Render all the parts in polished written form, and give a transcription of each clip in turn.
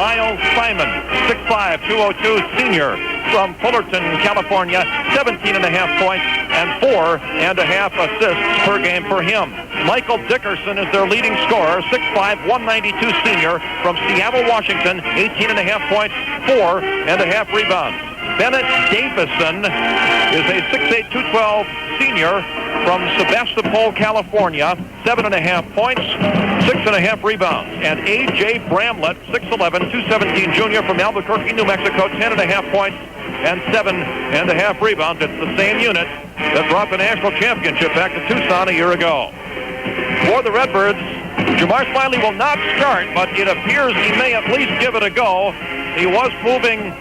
Miles Simon, 6'5", 202 senior from Fullerton, California, 17.5 points and 4.5 assists per game for him. Michael Dickerson is their leading scorer, 6'5", 192 senior from Seattle, Washington, 18.5 points, 4.5 rebounds. Bennett Davison is a 6'8", 212 senior from Sebastopol, California, 7.5 points, 6.5 rebounds. And A.J. Bramlett, 6'11", 217 junior from Albuquerque, New Mexico, 10.5 points and 7.5 rebounds. It's the same unit that brought the national championship back to Tucson a year ago. For the Redbirds, Jamar Smiley will not start, but it appears he may at least give it a go. He was moving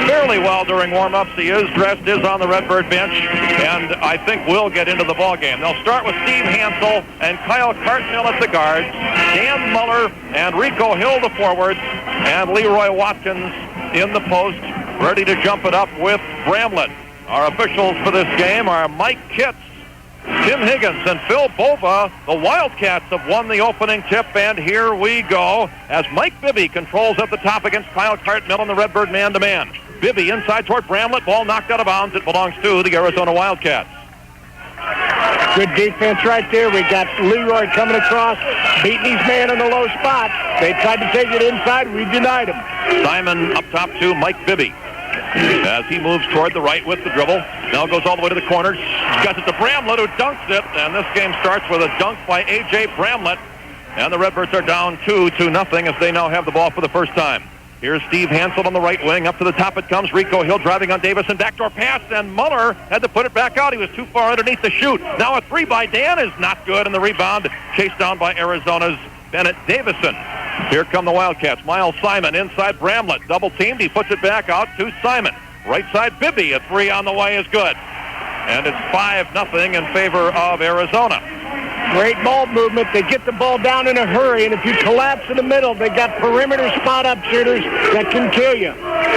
fairly well during warm-ups. He is dressed, is on the Redbird bench, and I think will get into the ballgame. They'll start with Steve Hansel and Kyle Cartmill at the guards, Dan Muller and Rico Hill the forwards, and Leroy Watkins in the post, ready to jump it up with Bramlett. Our officials for this game are Mike Kitts, Tim Higgins, and Phil Bova. The Wildcats have won the opening tip, and here we go as Mike Bibby controls at the top against Kyle Cartmill and the Redbird man-to-man. Bibby inside toward Bramlett, ball knocked out of bounds. It belongs to the Arizona Wildcats. Good defense right there. We got Leroy coming across, beating his man in the low spot. They tried to take it inside. We denied him. Simon up top to Mike Bibby as he moves toward the right with the dribble. Now goes all the way to the corner. Got it to Bramlett, who dunks it. And this game starts with a dunk by A.J. Bramlett. And the Redbirds are down 2-0 as they now have the ball for the first time. Here's Steve Hansel on the right wing. Up to the top it comes. Rico Hill driving on Davison. Backdoor pass, and Muller had to put it back out. He was too far underneath the shoot. Now a three by Dan is not good, and the rebound chased down by Arizona's Bennett Davison. Here come the Wildcats. Miles Simon inside Bramlett. Double teamed. He puts it back out to Simon. Right side Bibby. A three on the way is good. And it's 5-0 in favor of Arizona. Great ball movement. They get the ball down in a hurry, and if you collapse in the middle, they got perimeter spot-up shooters that can kill you.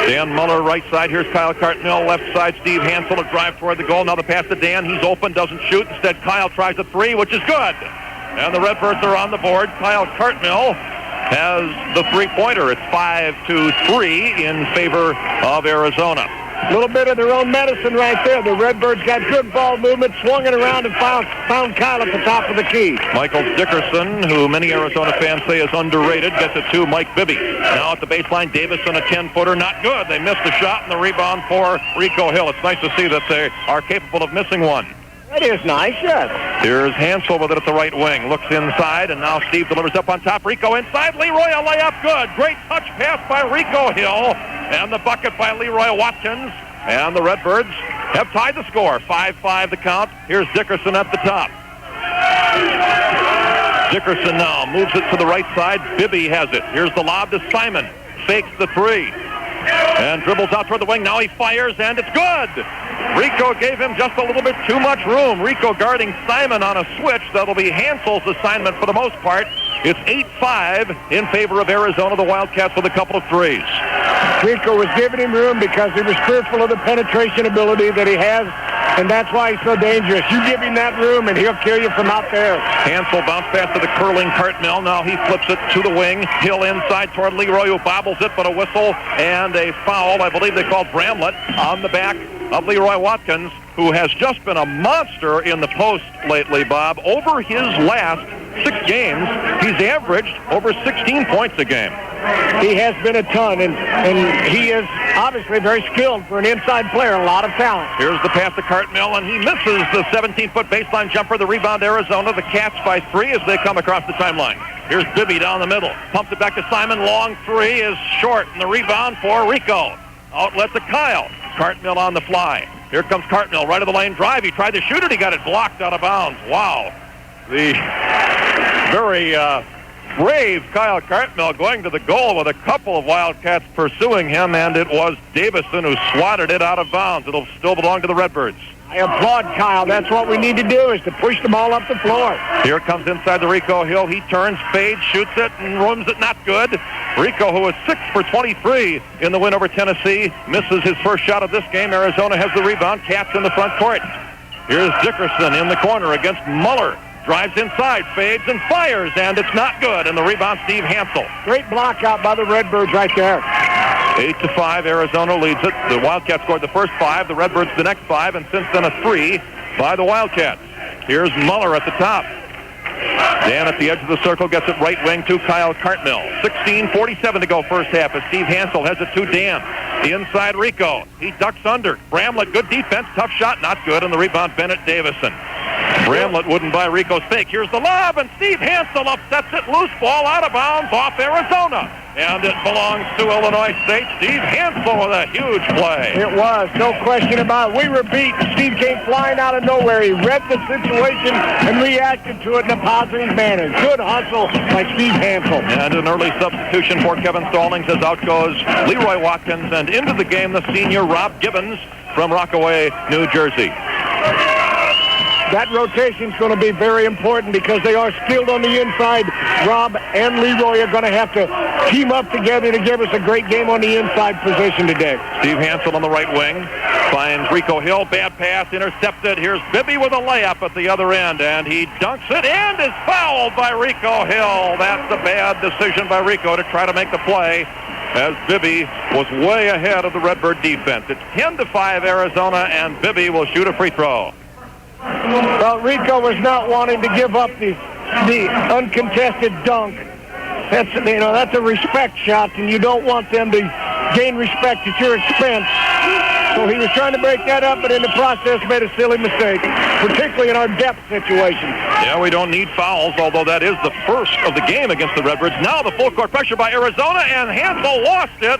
Dan Muller, right side. Here's Kyle Cartmill. Left side, Steve Hansel to drive toward the goal. Now the pass to Dan. He's open, doesn't shoot. Instead, Kyle tries a three, which is good. And the Redbirds are on the board. Kyle Cartmill has the three-pointer. It's 5-3 in favor of Arizona. A little bit of their own medicine right there. The Redbirds got good ball movement, swung it around, and found Kyle at the top of the key. Michael Dickerson, who many Arizona fans say is underrated, gets it to Mike Bibby. Now at the baseline, Davison, a 10-footer, not good. They missed the shot, and the rebound for Rico Hill. It's nice to see that they are capable of missing one. That is nice, yes. Here's Hansel with it at the right wing. Looks inside, and now Steve delivers up on top. Rico inside. Leroy, a layup, good. Great touch pass by Rico Hill. And the bucket by Leroy Watkins. And the Redbirds have tied the score. 5-5 the count. Here's Dickerson at the top. Dickerson now moves it to the right side. Bibby has it. Here's the lob to Simon. Fakes the three. And dribbles out toward the wing. Now he fires, and it's good. Rico gave him just a little bit too much room. Rico guarding Simon on a switch. That'll be Hansel's assignment for the most part. It's 8-5 in favor of Arizona. The Wildcats with a couple of threes. Rico was giving him room because he was fearful of the penetration ability that he has, and that's why he's so dangerous. You give him that room, and he'll kill you from out there. Hansel bounced pass to the curling Cartmill. Now he flips it to the wing. Hill inside toward Leroy, who bobbles it, but a whistle and a foul. I believe they called Bramlett on the back of Leroy Watkins, who has just been a monster in the post lately, Bob. Over his last 6 games, he's averaged over 16 points a game. He has been a ton, and he is obviously very skilled for an inside player, a lot of talent. Here's the pass to Cartmill, and he misses the 17-foot baseline jumper. The rebound, Arizona. The Cats by 3 as they come across the timeline. Here's Bibby down the middle. Pumps it back to Simon. Long three is short, and the rebound for Rico. Outlet to Kyle. Cartmill on the fly. Here comes Cartmill, right of the lane drive. He tried to shoot it. He got it blocked out of bounds. Wow. The very brave Kyle Cartmill going to the goal with a couple of Wildcats pursuing him, and it was Davison who swatted it out of bounds. It'll still belong to the Redbirds. I applaud Kyle. That's what we need to do, is to push the ball up the floor. Here comes inside the Rico Hill. He turns, fades, shoots it, and rooms it. Not good. Rico, who is 6 for 23 in the win over Tennessee, misses his first shot of this game. Arizona has the rebound. Cats in the front court. Here's Dickerson in the corner against Muller. drives inside, fades and fires, and it's not good. And the rebound, Steve Hansel. Great block out by the Redbirds right there. 8-5, Arizona leads it. The Wildcats scored the first 5, the Redbirds the next 5, and since then a 3 by the Wildcats. Here's Muller at the top. Dan at the edge of the circle gets it right wing to Kyle Cartmill. 16:47 to go first half as Steve Hansel has it to Dan. Inside Rico. He ducks under. Bramlett, good defense. Tough shot, not good. And the rebound, Bennett Davison. Bramlett wouldn't buy Rico's fake. Here's the lob, and Steve Hansel upsets it. Loose ball out of bounds off Arizona. And it belongs to Illinois State. Steve Hansel with a huge play. It was, no question about it. We were beat. Steve came flying out of nowhere. He read the situation and reacted to it in a positive manner. Good hustle by Steve Hansel. And an early substitution for Kevin Stallings as out goes Leroy Watkins. And into the game, the senior Rob Gibbons from Rockaway, New Jersey. That rotation is going to be very important because they are skilled on the inside. Rob and Leroy are going to have to team up together to give us a great game on the inside position today. Steve Hansel on the right wing finds Rico Hill. Bad pass intercepted. Here's Bibby with a layup at the other end, and he dunks it and is fouled by Rico Hill. That's a bad decision by Rico to try to make the play, as Bibby was way ahead of the Redbird defense. It's 10-5 Arizona, and Bibby will shoot a free throw. Well, Rico was not wanting to give up the uncontested dunk. That's a respect shot, and you don't want them to gain respect at your expense. So he was trying to break that up, but in the process made a silly mistake, particularly in our depth situation. Yeah, we don't need fouls, although that is the first of the game against the Redbirds. Now the full court pressure by Arizona, and Hansel lost it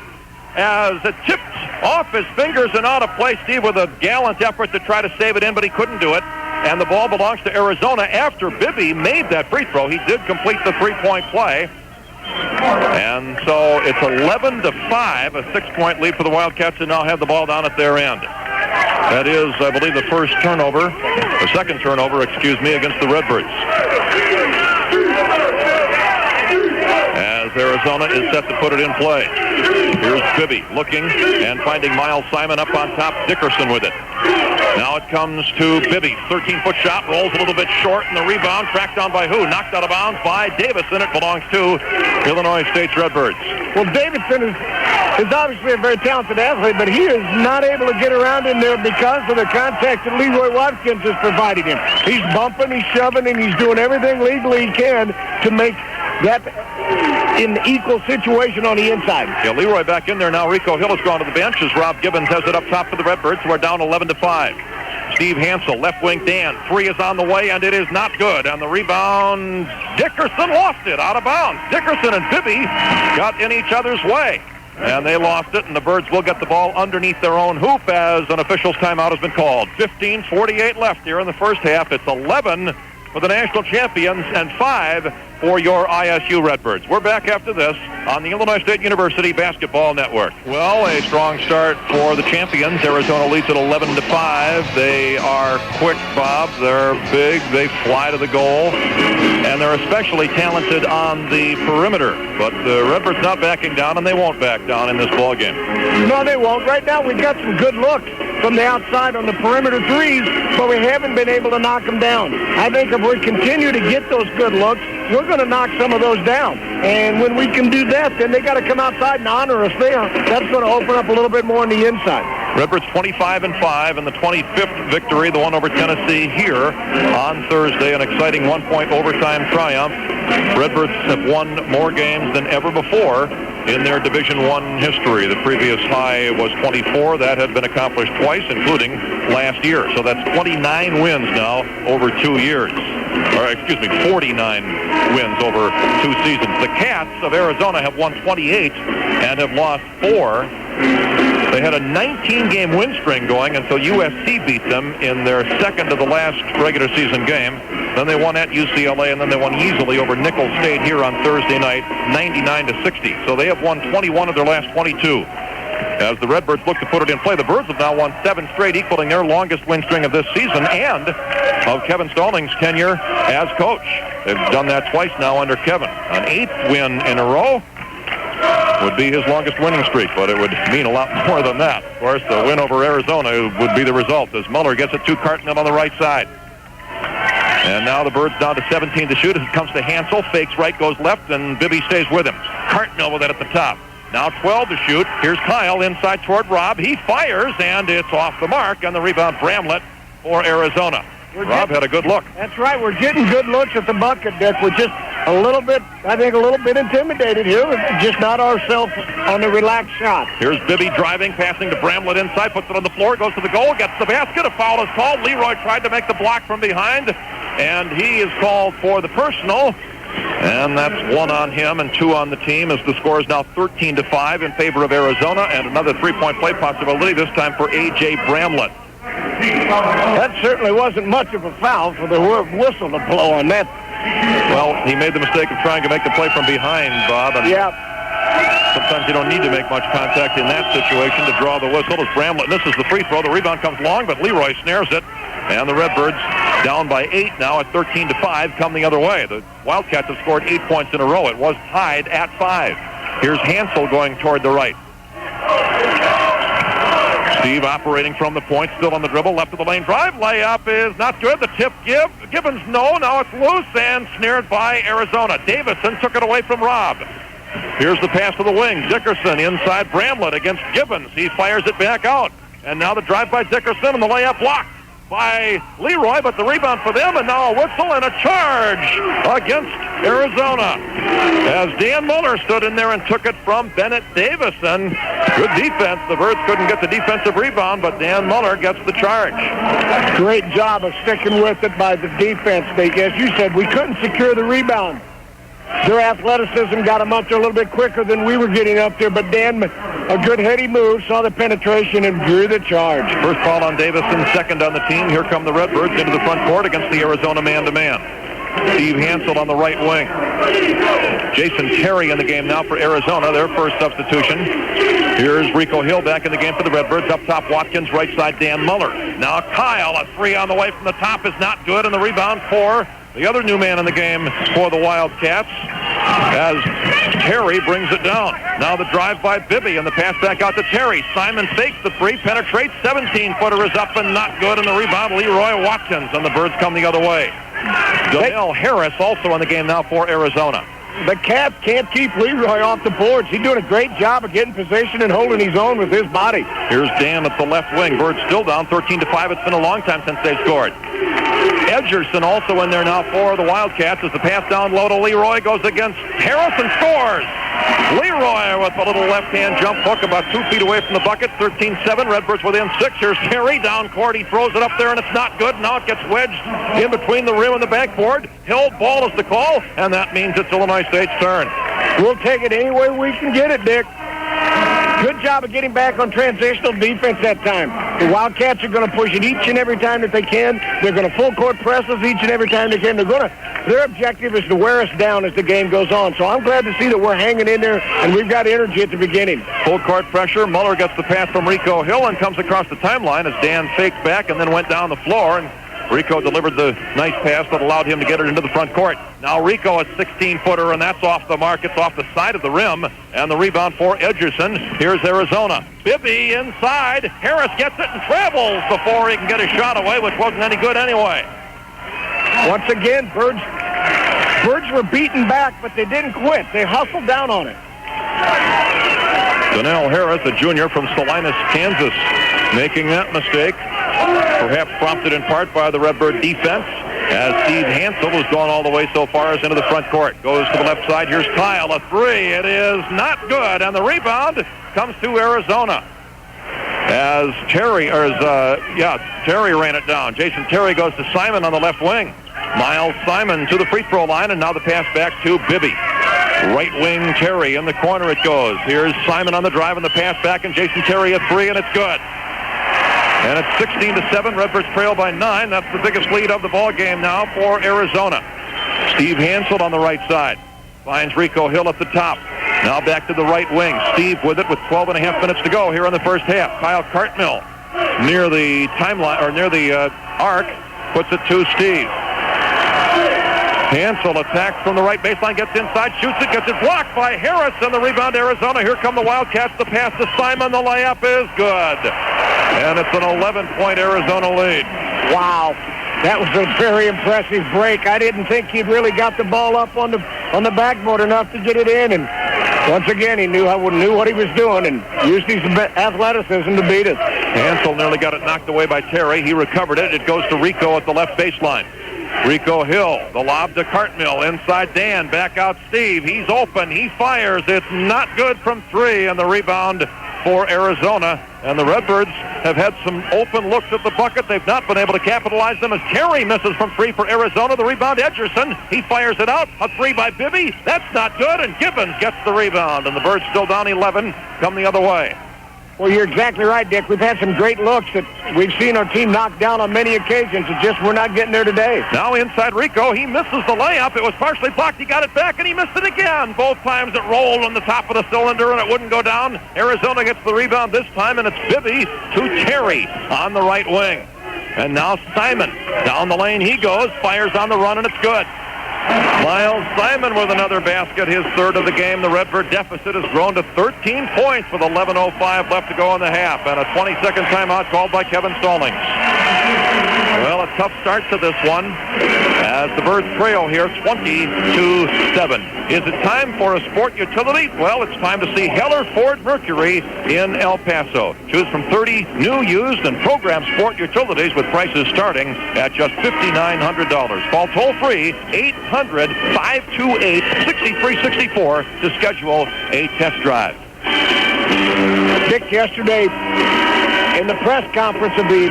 as it tipped off his fingers and out of play. Steve with a gallant effort to try to save it in, but he couldn't do it. And the ball belongs to Arizona after Bibby made that free throw. He did complete the three-point play. And so it's 11-5, a 6-point lead for the Wildcats, and now have the ball down at their end. That is, I believe, the second turnover, against the Redbirds. As Arizona is set to put it in play. Here's Bibby looking and finding Miles Simon up on top. Dickerson with it. Now it comes to Bibby. 13-foot shot, rolls a little bit short, and the rebound tracked down by who? Knocked out of bounds by Davison. It belongs to Illinois State's Redbirds. Well, Davison is obviously a very talented athlete, but he is not able to get around in there because of the contact that Leroy Watkins has provided him. He's bumping, he's shoving, and he's doing everything legally he can to make that in equal situation on the inside. Yeah, Leroy back in there now. Rico Hill has gone to the bench as Rob Gibbons has it up top for the Redbirds, who are down 11-5. Steve Hansel, left wing Dan. 3 is on the way, and it is not good. On the rebound, Dickerson lost it out of bounds. Dickerson and Bibby got in each other's way, and they lost it, and the Birds will get the ball underneath their own hoop as an official's timeout has been called. 15:48 left here in the first half. It's 11 for the national champions and 5 for your ISU Redbirds. We're back after this on the Illinois State University Basketball Network. Well, a strong start for the champions. Arizona leads at 11-5. They are quick, Bob. They're big. They fly to the goal. And they're especially talented on the perimeter. But the Redbirds not backing down, and they won't back down in this ballgame. No, they won't. Right now we've got some good looks from the outside on the perimeter threes, but we haven't been able to knock them down. I think if we continue to get those good looks, we're going to knock some of those down. And when we can do that, then they got to come outside and honor us there. That's going to open up a little bit more on the inside. Redbirds 25-5 in the 25th victory, the one over Tennessee here on Thursday. An exciting one-point overtime triumph. Redbirds have won more games than ever before in their Division I history. The previous high was 24. That had been accomplished twice, including last year. So that's 29 wins now over 2 years. 49 wins over 2 seasons. The Cats of Arizona have won 28 and have lost 4. They had a 19-game win string going until USC beat them in their second of the last regular season game. Then they won at UCLA, and then they won easily over Nicholls State here on Thursday night, 99-60. So they have won 21 of their last 22. As the Redbirds look to put it in play, the Birds have now won 7 straight, equaling their longest win string of this season and of Kevin Stallings' tenure as coach. They've done that twice now under Kevin. An 8th win in a row would be his longest winning streak, but it would mean a lot more than that. Of course, the win over Arizona would be the result as Muller gets it to Cartmill on the right side. And now the Birds down to 17 to shoot as it comes to Hansel. Fakes right, goes left, and Bibby stays with him. Cartmill with it at the top. Now 12 to shoot. Here's Kyle inside toward Rob. He fires, and it's off the mark. And the rebound, Bramlett for Arizona. Rob had a good look. That's right. We're getting good looks at the bucket, Dick. We're just a little bit intimidated here. We're just not ourselves on the relaxed shot. Here's Bibby driving, passing to Bramlett inside, puts it on the floor, goes to the goal, gets the basket. A foul is called. Leroy tried to make the block from behind, and he is called for the personal. And that's 1 on him and 2 on the team as the score is now 13-5 in favor of Arizona, and another three-point play possibility, this time for A.J. Bramlett. That certainly wasn't much of a foul for the whistle to blow on that. Well, he made the mistake of trying to make the play from behind, Bob. And sometimes you don't need to make much contact in that situation to draw the whistle. As Bramlett misses the free throw, the rebound comes long, but Leroy snares it. And the Redbirds down by 8 now at 13-5 come the other way. The Wildcats have scored 8 points in a row. It was tied at 5. Here's Hansel going toward the right. Steve operating from the point, still on the dribble, left of the lane drive. Layup is not good. The tip Gibbons, no. Now it's loose and snared by Arizona. Davison took it away from Rob. Here's the pass to the wing. Dickerson inside Bramlett against Gibbons. He fires it back out. And now the drive by Dickerson and the layup blocked by Leroy, but the rebound for them, and now a whistle and a charge against Arizona. As Dan Muller stood in there and took it from Bennett Davison. Good defense. The Birds couldn't get the defensive rebound, but Dan Muller gets the charge. Great job of sticking with it by the defense. As you said, we couldn't secure the rebound. Their athleticism got them up there a little bit quicker than we were getting up there, but Dan, a good heady move, saw the penetration and drew the charge. First call on Davison, second on the team. Here come the Redbirds into the front court against the Arizona man-to-man. Steve Hansel on the right wing. Jason Terry in the game now for Arizona, their first substitution. Here's Rico Hill back in the game for the Redbirds. Up top, Watkins, right side, Dan Muller. Now Kyle, a three on the way from the top is not good, and the rebound for the other new man in the game for the Wildcats as Terry brings it down. Now the drive by Bibby and the pass back out to Terry. Simon fakes the three, penetrates, 17-footer is up and not good, and the rebound Leroy Watkins, and the Birds come the other way. Donnell Harris also in the game now for Arizona. The Cats can't keep Leroy off the boards. He's doing a great job of getting position and holding his own with his body. Here's Dan at the left wing. Birds still down 13-5. It's been a long time since they've scored. Edgerson also in there now for the Wildcats as the pass down low to Leroy goes against Harris and scores. Leroy with a little left-hand jump hook about 2 feet away from the bucket. 13-7. Redbirds within 6. Here's Terry down court. He throws it up there and it's not good. Now it gets wedged in between the rim and the backboard. Held ball is the call, and that means it's Illinois State's turn. We'll take it any way we can get it, Dick. Good job of getting back on transitional defense that time. The Wildcats are going to push it each and every time that they can. They're going to full court press us each and every time they can. Their objective is to wear us down as the game goes on. So I'm glad to see that we're hanging in there and we've got energy at the beginning. Full court pressure. Muller gets the pass from Rico Hill and comes across the timeline as Dan faked back and then went down the floor, and Rico delivered the nice pass that allowed him to get it into the front court. Now Rico, a 16-footer, and that's off the mark. It's off the side of the rim, and the rebound for Edgerson. Here's Arizona. Bibby inside. Harris gets it and travels before he can get a shot away, which wasn't any good anyway. Once again, Birds were beaten back, but they didn't quit. They hustled down on it. Donnell Harris, a junior from Salinas, Kansas, making that mistake. Perhaps prompted in part by the Redbird defense, as Steve Hansel has gone all the way so far as into the front court. Goes to the left side. Here's Kyle, a three. It is not good, and the rebound comes to Arizona. As Terry ran it down. Jason Terry goes to Simon on the left wing. Miles Simon to the free throw line, and now the pass back to Bibby. Right wing Terry, in the corner it goes. Here's Simon on the drive and the pass back, and Jason Terry a three, and it's good. And it's 16-7. Redbirds trail by 9. That's the biggest lead of the ball game now for Arizona. Steve Hansel on the right side. Finds Rico Hill at the top. Now back to the right wing. Steve with it with 12.5 minutes to go here in the first half. Kyle Cartmill near the timeline, or near the arc, puts it to Steve. Hansel attacks from the right baseline, gets inside, shoots it, gets it blocked by Harris, and the rebound Arizona. Here come the Wildcats. The pass to Simon. The layup is good. And it's an 11-point Arizona lead. Wow. That was a very impressive break. I didn't think he'd really got the ball up on the backboard enough to get it in. And once again, he knew what he was doing and used his athleticism to beat it. Hansel nearly got it knocked away by Terry. He recovered it. It goes to Rico at the left baseline. Rico Hill, the lob to Cartmill, inside Dan, back out Steve. He's open, he fires, it's not good from three, and the rebound for Arizona. And the Redbirds have had some open looks at the bucket. They've not been able to capitalize them as Terry misses from three for Arizona. The rebound, Edgerson, he fires it out, a three by Bibby, that's not good, and Gibbons gets the rebound, and the Birds still down 11, come the other way. Well, you're exactly right, Dick. We've had some great looks that we've seen our team knock down on many occasions. It's just we're not getting there today. Now inside Rico, he misses the layup. It was partially blocked. He got it back, and he missed it again. Both times it rolled on the top of the cylinder, and it wouldn't go down. Arizona gets the rebound this time, and it's Bibby to Terry on the right wing. And now Simon. Down the lane he goes, fires on the run, and it's good. Miles Simon with another basket, his third of the game. The Redbird deficit has grown to 13 points with 11:05 left to go in the half, and a 20-second timeout called by Kevin Stallings. Well, a tough start to this one as the Birds trail here 20-7. Is it time for a sport utility? Well, it's time to see Heller Ford Mercury in El Paso. Choose from 30 new, used, and program sport utilities with prices starting at just $5,900. Call toll-free 800-528-6364 to schedule a test drive. Dick, yesterday in the press conference of the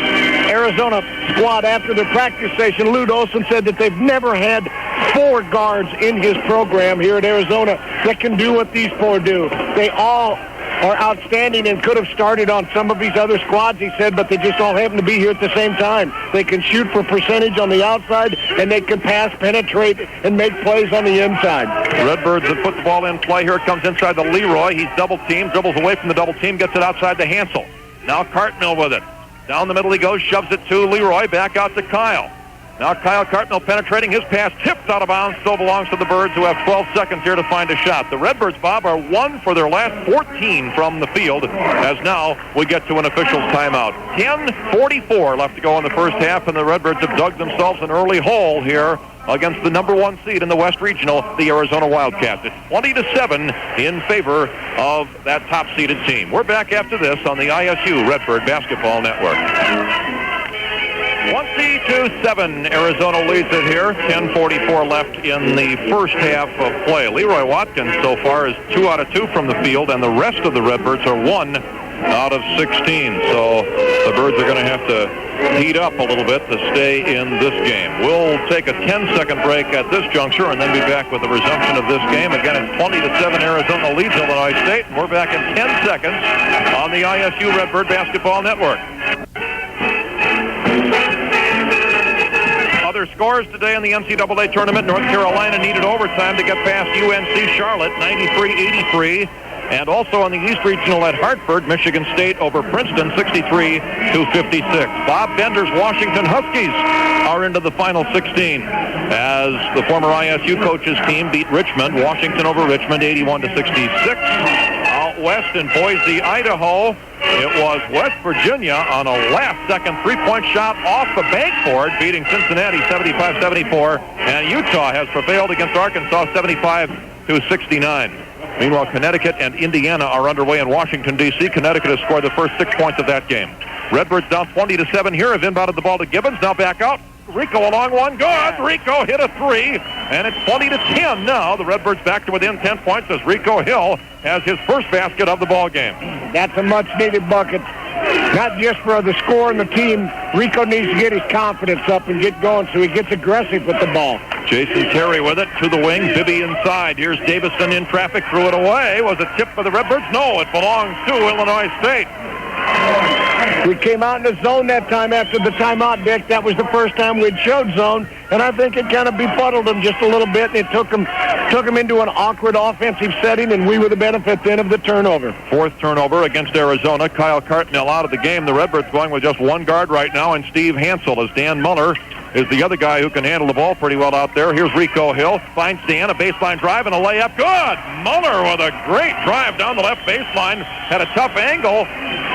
Arizona squad after the practice session, Lute Olson said that they've never had four guards in his program here at Arizona that can do what these four do. They all are outstanding and could have started on some of these other squads, he said, but they just all happen to be here at the same time. They can shoot for percentage on the outside, and they can pass, penetrate, and make plays on the inside. Redbirds have put the ball in play. Here it comes inside the Leroy. He's double-teamed, dribbles away from the double team, gets it outside to Hansel. Now Cartmill with it. Down the middle he goes, shoves it to Leroy, back out to Kyle. Now Kyle Cartmill penetrating, his pass tipped out of bounds, still belongs to the Birds, who have 12 seconds here to find a shot. The Redbirds, Bob, are 1 for their last 14 from the field, as now we get to an official's timeout. 10:44 left to go in the first half, and the Redbirds have dug themselves an early hole here against the number 1 seed in the West Regional, the Arizona Wildcats. It's 20-7 in favor of that top-seeded team. We're back after this on the ISU Redbird Basketball Network. 20-7, Arizona leads it here. 10:44 left in the first half of play. Leroy Watkins so far is 2 out of 2 from the field, and the rest of the Redbirds are 1 out of 16. So the Birds are going to have to heat up a little bit to stay in this game. We'll take a 10-second break at this juncture and then be back with the resumption of this game. Again, it's 20-7, Arizona leads Illinois State, and we're back in 10 seconds on the ISU Redbird Basketball Network. Other scores today in the NCAA tournament. North Carolina needed overtime to get past UNC Charlotte, 93-83. And also on the East Regional at Hartford, Michigan State over Princeton, 63-56. Bob Bender's Washington Huskies are into the final 16 as the former ISU coach's team beat Richmond. Washington over Richmond, 81-66. Out west in Boise, Idaho, it was West Virginia on a last-second three-point shot off the backboard, beating Cincinnati 75-74. And Utah has prevailed against Arkansas 75-69. Meanwhile, Connecticut and Indiana are underway in Washington, D.C. Connecticut has scored the first 6 points of that game. Redbirds down 20-7 here, have inbounded the ball to Gibbons. Now back out. Rico along one. Good. Rico hit a three, and it's 20-10 now. The Redbirds back to within 10 points as Rico Hill has his first basket of the ball game. That's a much-needed bucket. Not just for the score and the team. Rico needs to get his confidence up and get going so he gets aggressive with the ball. Jason Terry with it to the wing. Bibby inside. Here's Davison in traffic. Threw it away. Was it tipped for the Redbirds? No, it belongs to Illinois State. We came out in the zone that time after the timeout, Dick. That was the first time we'd showed zone, and I think it kind of befuddled them just a little bit, and it took them into an awkward offensive setting, and we were the benefit then of the turnover. Fourth turnover against Arizona. Kyle Cartmill out of the game. The Redbirds going with just one guard right now, and Steve Hansel, as Dan Muller is the other guy who can handle the ball pretty well out there. Here's Rico Hill. Finds Dan, a baseline drive and a layup. Good! Muller with a great drive down the left baseline. Had a tough angle.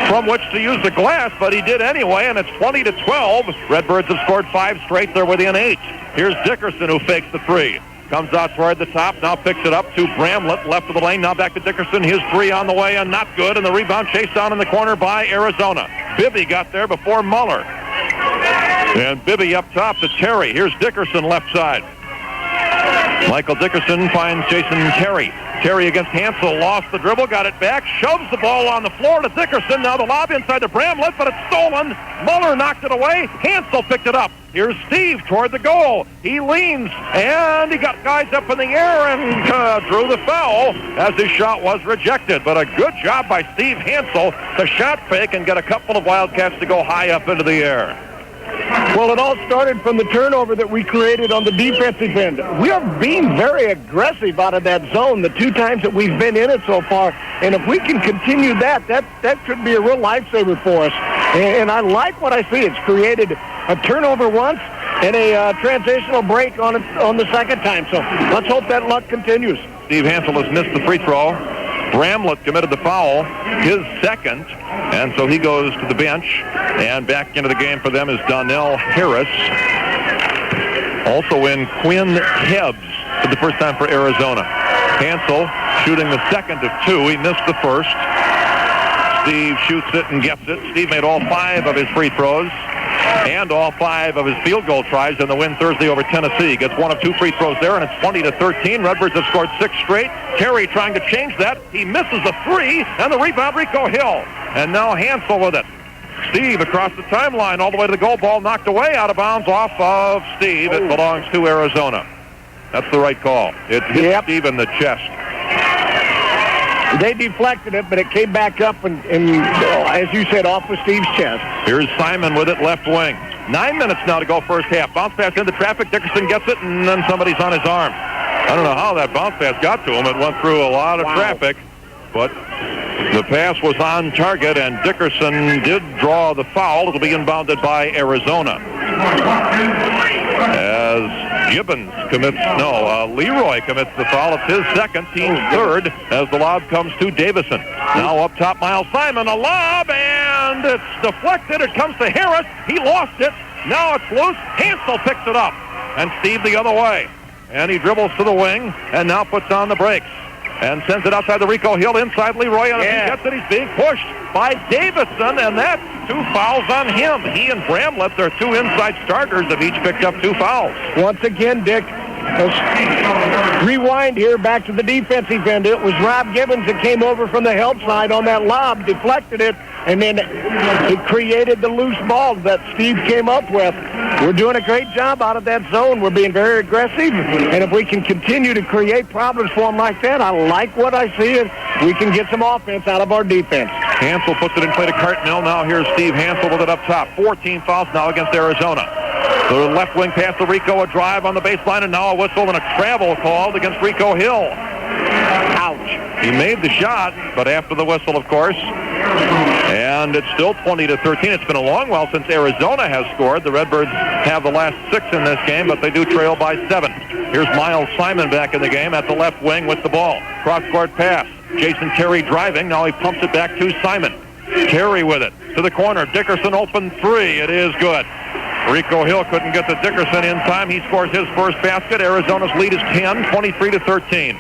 from which to use the glass, but he did anyway, and it's 20-12. Redbirds have scored 5 straight. They're within 8. Here's Dickerson, who fakes the 3. Comes out toward the top, now picks it up to Bramlett, left of the lane, now back to Dickerson. His 3 on the way and not good, and the rebound chased down in the corner by Arizona. Bibby got there before Muller. And Bibby up top to Terry. Here's Dickerson left side. Michael Dickerson finds Jason Terry. Terry against Hansel, lost the dribble, got it back, shoves the ball on the floor to Dickerson. Now the lob inside to Bramlett, but it's stolen. Muller knocked it away. Hansel picked it up. Here's Steve toward the goal. He leans, and he got guys up in the air and drew the foul as his shot was rejected. But a good job by Steve Hansel to shot fake and get a couple of Wildcats to go high up into the air. Well, it all started from the turnover that we created on the defensive end. We are being very aggressive out of that zone the 2 times that we've been in it so far. And if we can continue that could be a real lifesaver for us. And I like what I see. It's created a turnover once and a transitional break on the second time. So let's hope that luck continues. Steve Hansel has missed the free throw. Bramlett committed the foul, his second, and so he goes to the bench. And back into the game for them is Donnell Harris. Also in Quinn Hebbs for the first time for Arizona. Hansel shooting the second of 2. He missed the first. Steve shoots it and gets it. Steve made all 5 of his free throws and all 5 of his field goal tries in the win Thursday over Tennessee. Gets 1 of 2 free throws there, and it's 20-13. Redbirds have scored 6 straight. Terry trying to change that. He misses the 3, and the rebound, Rico Hill. And now Hansel with it. Steve across the timeline all the way to the goal. Ball knocked away out of bounds off of Steve. It belongs to Arizona. That's the right call. It hit Steve in the chest. They deflected it, but it came back up and as you said, off of Steve's chest. Here's Simon with it, left wing. 9 minutes now to go first half. Bounce pass into traffic. Dickerson gets it, and then somebody's on his arm. I don't know how that bounce pass got to him. It went through a lot of traffic, but the pass was on target, and Dickerson did draw the foul. It'll be inbounded by Arizona. As Leroy commits the foul. It's his second, team's third, as the lob comes to Davison. Now up top, Miles Simon, a lob, and it's deflected. It comes to Harris. He lost it. Now it's loose. Hansel picks it up, and Steve the other way. And he dribbles to the wing, and now puts on the brakes. And sends it outside the Rico Hill, inside Leroy, and if he gets it, he's being pushed by Davison, and that's 2 fouls on him. He and Bramlett, their 2 inside starters, have each picked up 2 fouls. Once again, Dick, let's rewind here back to the defensive end. It was Rob Gibbons that came over from the help side on that lob, deflected it, and then it created the loose ball that Steve came up with. We're doing a great job out of that zone. We're being very aggressive, and if we can continue to create problems for them like that, I like what I see, and we can get some offense out of our defense. Hansel puts it in play to Cartnell. Now here's Steve Hansel with it up top. 14 fouls now against Arizona. The left wing pass to Rico, a drive on the baseline, and now a whistle and a travel called against Rico Hill. Ouch. He made the shot, but after the whistle, of course. And it's still 20-13. It's been a long while since Arizona has scored. The Redbirds have the last 6 in this game, but they do trail by 7. Here's Miles Simon back in the game at the left wing with the ball. Cross-court pass. Jason Terry driving. Now he pumps it back to Simon. Terry with it to the corner. Dickerson open 3. It is good. Rico Hill couldn't get to Dickerson in time. He scores his first basket. Arizona's lead is 10, 23-13.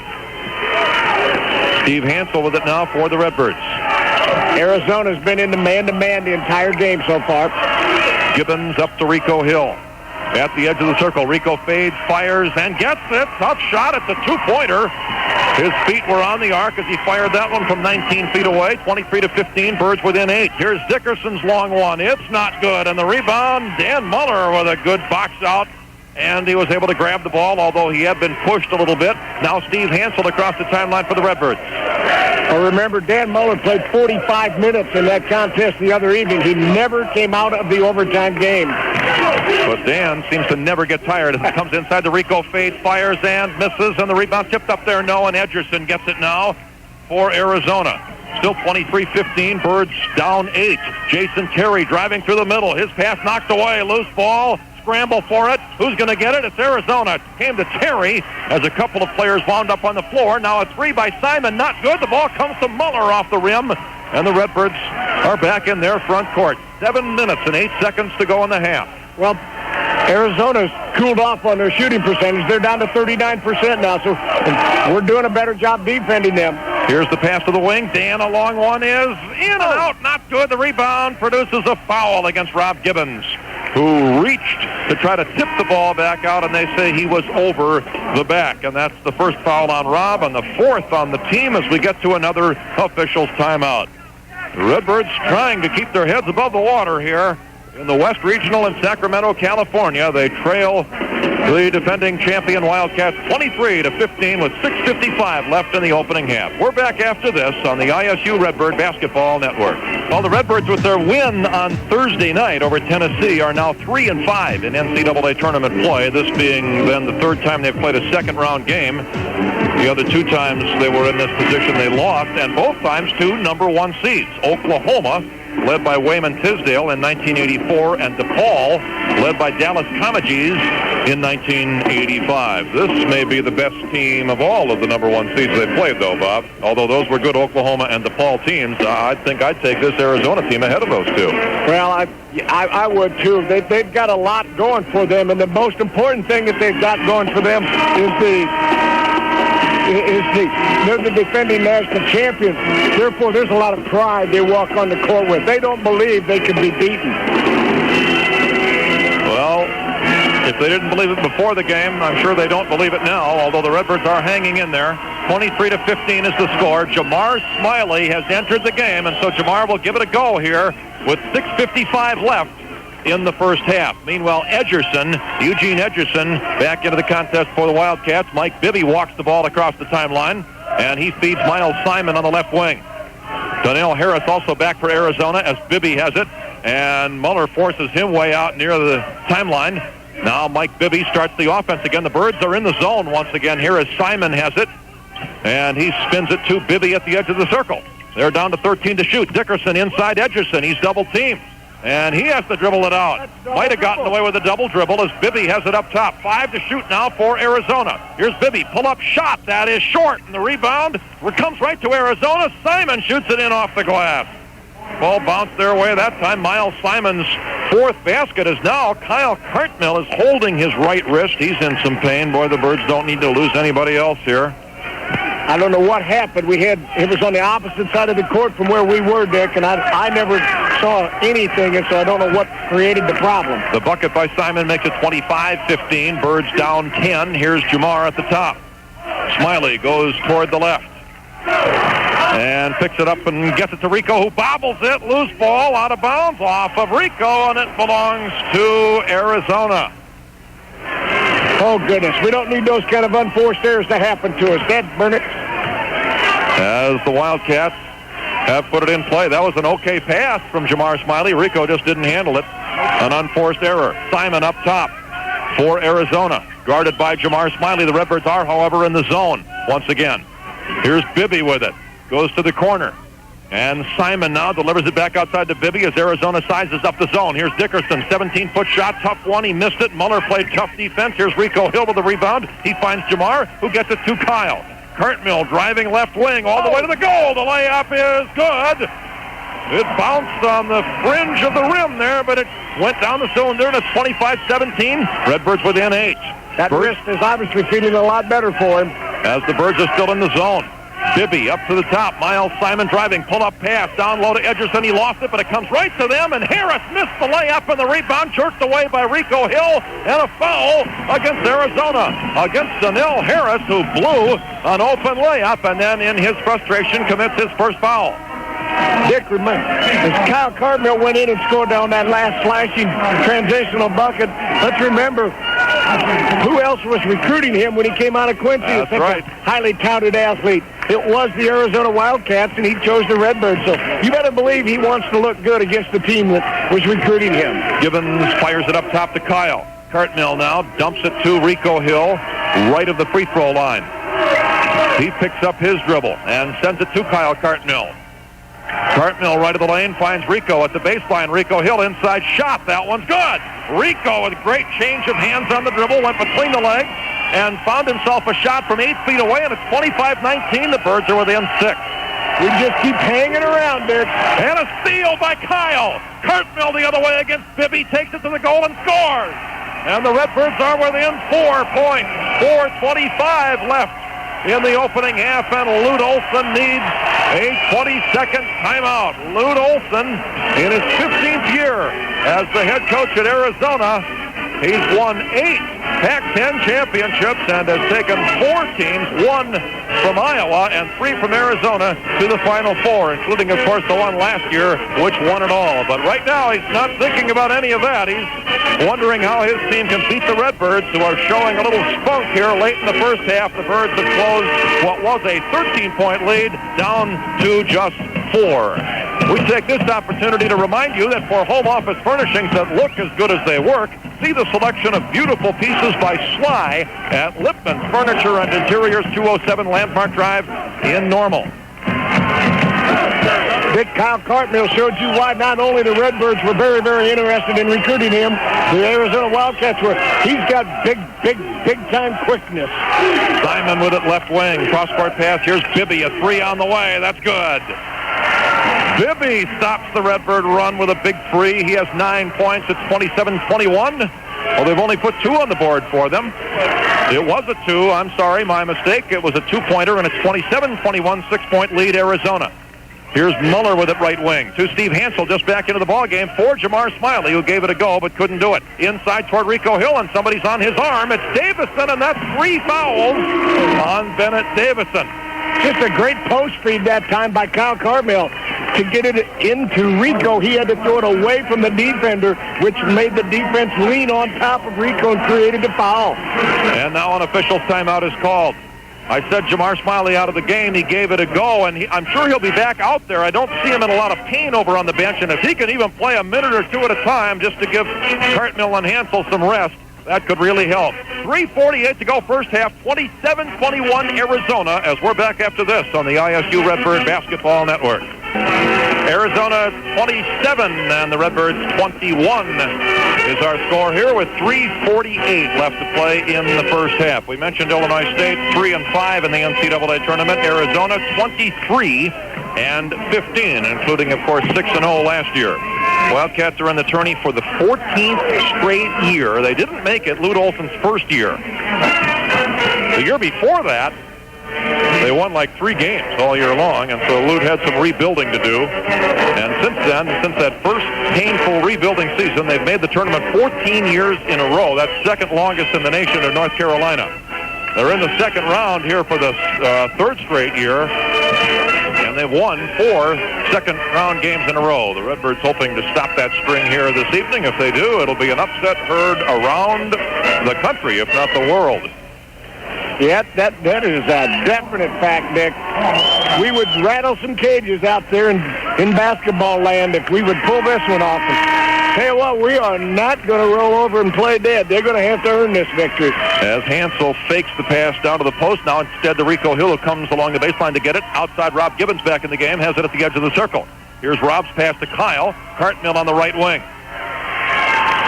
Steve Hansel with it now for the Redbirds. Arizona's been in the man-to-man the entire game so far. Gibbons up to Rico Hill. At the edge of the circle, Rico fades, fires, and gets it. Tough shot. It's a 2-pointer. His feet were on the arc as he fired that one from 19 feet away. 23-15, Birds within 8. Here's Dickerson's long one. It's not good. And the rebound, Dan Muller with a good box out. And he was able to grab the ball, although he had been pushed a little bit. Now Steve Hansel across the timeline for the Redbirds. Well, remember, Dan Muller played 45 minutes in that contest the other evening. He never came out of the overtime game. But Dan seems to never get tired. As it comes inside, the Rico fades, fires, and misses. And the rebound tipped up there, no, and Edgerson gets it now for Arizona. Still 23-15, Birds down 8. Jason Terry driving through the middle. His pass knocked away, loose ball. Scramble for it. Who's going to get it? It's Arizona. It came to Terry as a couple of players wound up on the floor. Now a 3 by Simon. Not good. The ball comes to Muller off the rim. And the Redbirds are back in their front court. 7 minutes and 8 seconds to go in the half. Well, Arizona's cooled off on their shooting percentage. They're down to 39% now, so we're doing a better job defending them. Here's the pass to the wing. Dan, a long one is in and out. Not good. The rebound produces a foul against Rob Gibbons, who reached to try to tip the ball back out, and they say he was over the back. And that's the first foul on Rob and the fourth on the team as we get to another official's timeout. The Redbirds trying to keep their heads above the water here in the West Regional in Sacramento, California. They trail the defending champion Wildcats 23-15 with 6:55 left in the opening half. We're back after this on the ISU Redbird Basketball Network. Well, the Redbirds, with their win on Thursday night over Tennessee, are now 3-5 in NCAA tournament play, this being then the third time they've played a second-round game. The other two times they were in this position, they lost, and both times to number one seeds. Oklahoma, led by Wayman Tisdale in 1984, and DePaul, led by Dallas Comegys in 1985. This may be the best team of all of the number one seeds they played, though, Bob. Although those were good Oklahoma and DePaul teams, I think I'd take this Arizona team ahead of those two. Well, I would, too. They've got a lot going for them, and the most important thing that they've got going for them they're the defending national champions. Therefore, there's a lot of pride they walk on the court with. They don't believe they can be beaten. Well, if they didn't believe it before the game, I'm sure they don't believe it now, although the Redbirds are hanging in there. 23-15 is the score. Jamar Smiley has entered the game, and so Jamar will give it a go here with 6:55 left in the first half. Meanwhile, Eugene Edgerson, back into the contest for the Wildcats. Mike Bibby walks the ball across the timeline, and he feeds Miles Simon on the left wing. Donnell Harris also back for Arizona as Bibby has it, and Muller forces him way out near the timeline. Now Mike Bibby starts the offense again. The Birds are in the zone once again here as Simon has it, and he spins it to Bibby at the edge of the circle. They're down to 13 to shoot. Dickerson inside Edgerson. He's double-teamed, and he has to dribble it out. Might have gotten away with a double dribble as Bibby has it up top. 5 to shoot now for Arizona. Here's Bibby. Pull-up shot. That is short. And the rebound comes right to Arizona. Simon shoots it in off the glass. Ball bounced their way that time. Miles Simon's fourth basket is now Kyle Cartmill is holding his right wrist. He's in some pain. Boy, the Birds don't need to lose anybody else here. I don't know what happened. It was on the opposite side of the court from where we were, Dick, and I never saw anything, and so I don't know what created the problem. The bucket by Simon makes it 25-15. Birds down 10. Here's Jamar at the top. Smiley goes toward the left and picks it up and gets it to Rico, who bobbles it. Loose ball out of bounds off of Rico, and it belongs to Arizona. Oh, goodness. We don't need those kind of unforced errors to happen to us. That burn it. As the Wildcats have put it in play. That was an okay pass from Jamar Smiley. Rico just didn't handle it. An unforced error. Simon up top for Arizona. Guarded by Jamar Smiley. The Redbirds are, however, in the zone once again. Here's Bibby with it. Goes to the corner. And Simon now delivers it back outside to Bibby as Arizona sizes up the zone. Here's Dickerson, 17-foot shot, tough one. He missed it. Muller played tough defense. Here's Rico Hill with the rebound. He finds Jamar, who gets it to Kyle. Cartmill driving left wing all the way to the goal. The layup is good. It bounced on the fringe of the rim there, but it went down the cylinder, and it's 25-17. Redbirds within 8. That wrist is obviously feeling a lot better for him. As the Birds are still in the zone. Bibby up to the top. Miles Simon driving. Pull-up pass. Down low to Edgerson. He lost it, but it comes right to them. And Harris missed the layup, and the rebound jerked away by Rico Hill. And a foul against Arizona. Against Donnell Harris, who blew an open layup, and then in his frustration commits his first foul. Dick, remember, as Kyle Cartmill went in and scored down that last flashing transitional bucket, let's remember who else was recruiting him when he came out of Quincy. That's right. A highly touted athlete. It was the Arizona Wildcats, and he chose the Redbirds. So you better believe he wants to look good against the team that was recruiting him. Gibbons fires it up top to Kyle. Cartmill now dumps it to Rico Hill, right of the free throw line. He picks up his dribble and sends it to Kyle Cartmill. Cartmill right of the lane finds Rico at the baseline. Rico Hill inside shot. That one's good. Rico with a great change of hands on the dribble, went between the legs and found himself a shot from 8 feet away, and it's 25-19. The Birds are within 6. We just keep hanging around, Dick. And a a steal by Kyle. Cartmill the other way against Bibby, takes it to the goal and scores. And the Redbirds are within 4 points. 4:25 left in the opening half, and Lute Olson needs a 20-second timeout. Lute Olson, in his 15th year as the head coach at Arizona, he's won 8 Pac-10 championships and has taken 4 teams, 1 from Iowa and 3 from Arizona, to the Final Four, including, of course, the one last year, which won it all. But right now, he's not thinking about any of that. He's wondering how his team can beat the Redbirds, who are showing a little spunk here late in the first half. The Birds have closed what was a 13-point lead down to just 4. We take this opportunity to remind you that for home office furnishings that look as good as they work, see the selection of beautiful pieces by Sly at Lippman's Furniture and Interiors, 207 Landmark Drive in Normal. Big Kyle Cartmill showed you why not only the Redbirds were very, very interested in recruiting him, the Arizona Wildcats were. He's got big-time quickness. Simon with it left wing. Cross-court pass. Here's Bibby. A 3 on the way. That's good. Bibby stops the Redbird run with a big 3. He has 9 points. It's 27-21. Well, they've only put 2 on the board for them. It was a 2. I'm sorry, my mistake. It was a 2-pointer, and it's 27-21, 6-point lead, Arizona. Here's Muller with it right wing. To Steve Hansel, just back into the ballgame for Jamar Smiley, who gave it a go but couldn't do it. Inside toward Rico Hill, and somebody's on his arm. It's Davison, and that's 3 fouls on Bennett Davison. Just a great post feed that time by Kyle Cartmill. To get it into Rico, he had to throw it away from the defender, which made the defense lean on top of Rico and created the foul. And now an official timeout is called. I said Jamar Smiley out of the game. He gave it a go, and I'm sure he'll be back out there. I don't see him in a lot of pain over on the bench, and if he can even play a minute or 2 at a time just to give Cartmill and Hansel some rest, that could really help. 3:48 to go first half, 27-21 Arizona, as we're back after this on the ISU Redbird Basketball Network. Arizona 27 and the Redbirds 21 is our score here with 3:48 left to play in the first half. We mentioned Illinois State 3-5 in the NCAA tournament. Arizona 23-15, including, of course, 6-0 last year. Wildcats are in the tourney for the 14th straight year. They didn't make it Lute Olson's first year. The year before that, they won like 3 games all year long, and so Lute had some rebuilding to do. And since then, since that first painful rebuilding season, they've made the tournament 14 years in a row. That's second longest in the nation of North Carolina. They're in the second round here for the 3rd straight year, and they've won 4 second-round games in a row. The Redbirds hoping to stop that string here this evening. If they do, it'll be an upset heard around the country, if not the world. Yeah, that is a definite fact, Dick. We would rattle some cages out there in basketball land if we would pull this one off. And tell you what, we are not going to roll over and play dead. They're going to have to earn this victory. As Hansel fakes the pass down to the post, now instead to Rico Hill, who comes along the baseline to get it. Outside, Rob Gibbons back in the game, has it at the edge of the circle. Here's Rob's pass to Kyle. Cartmill on the right wing.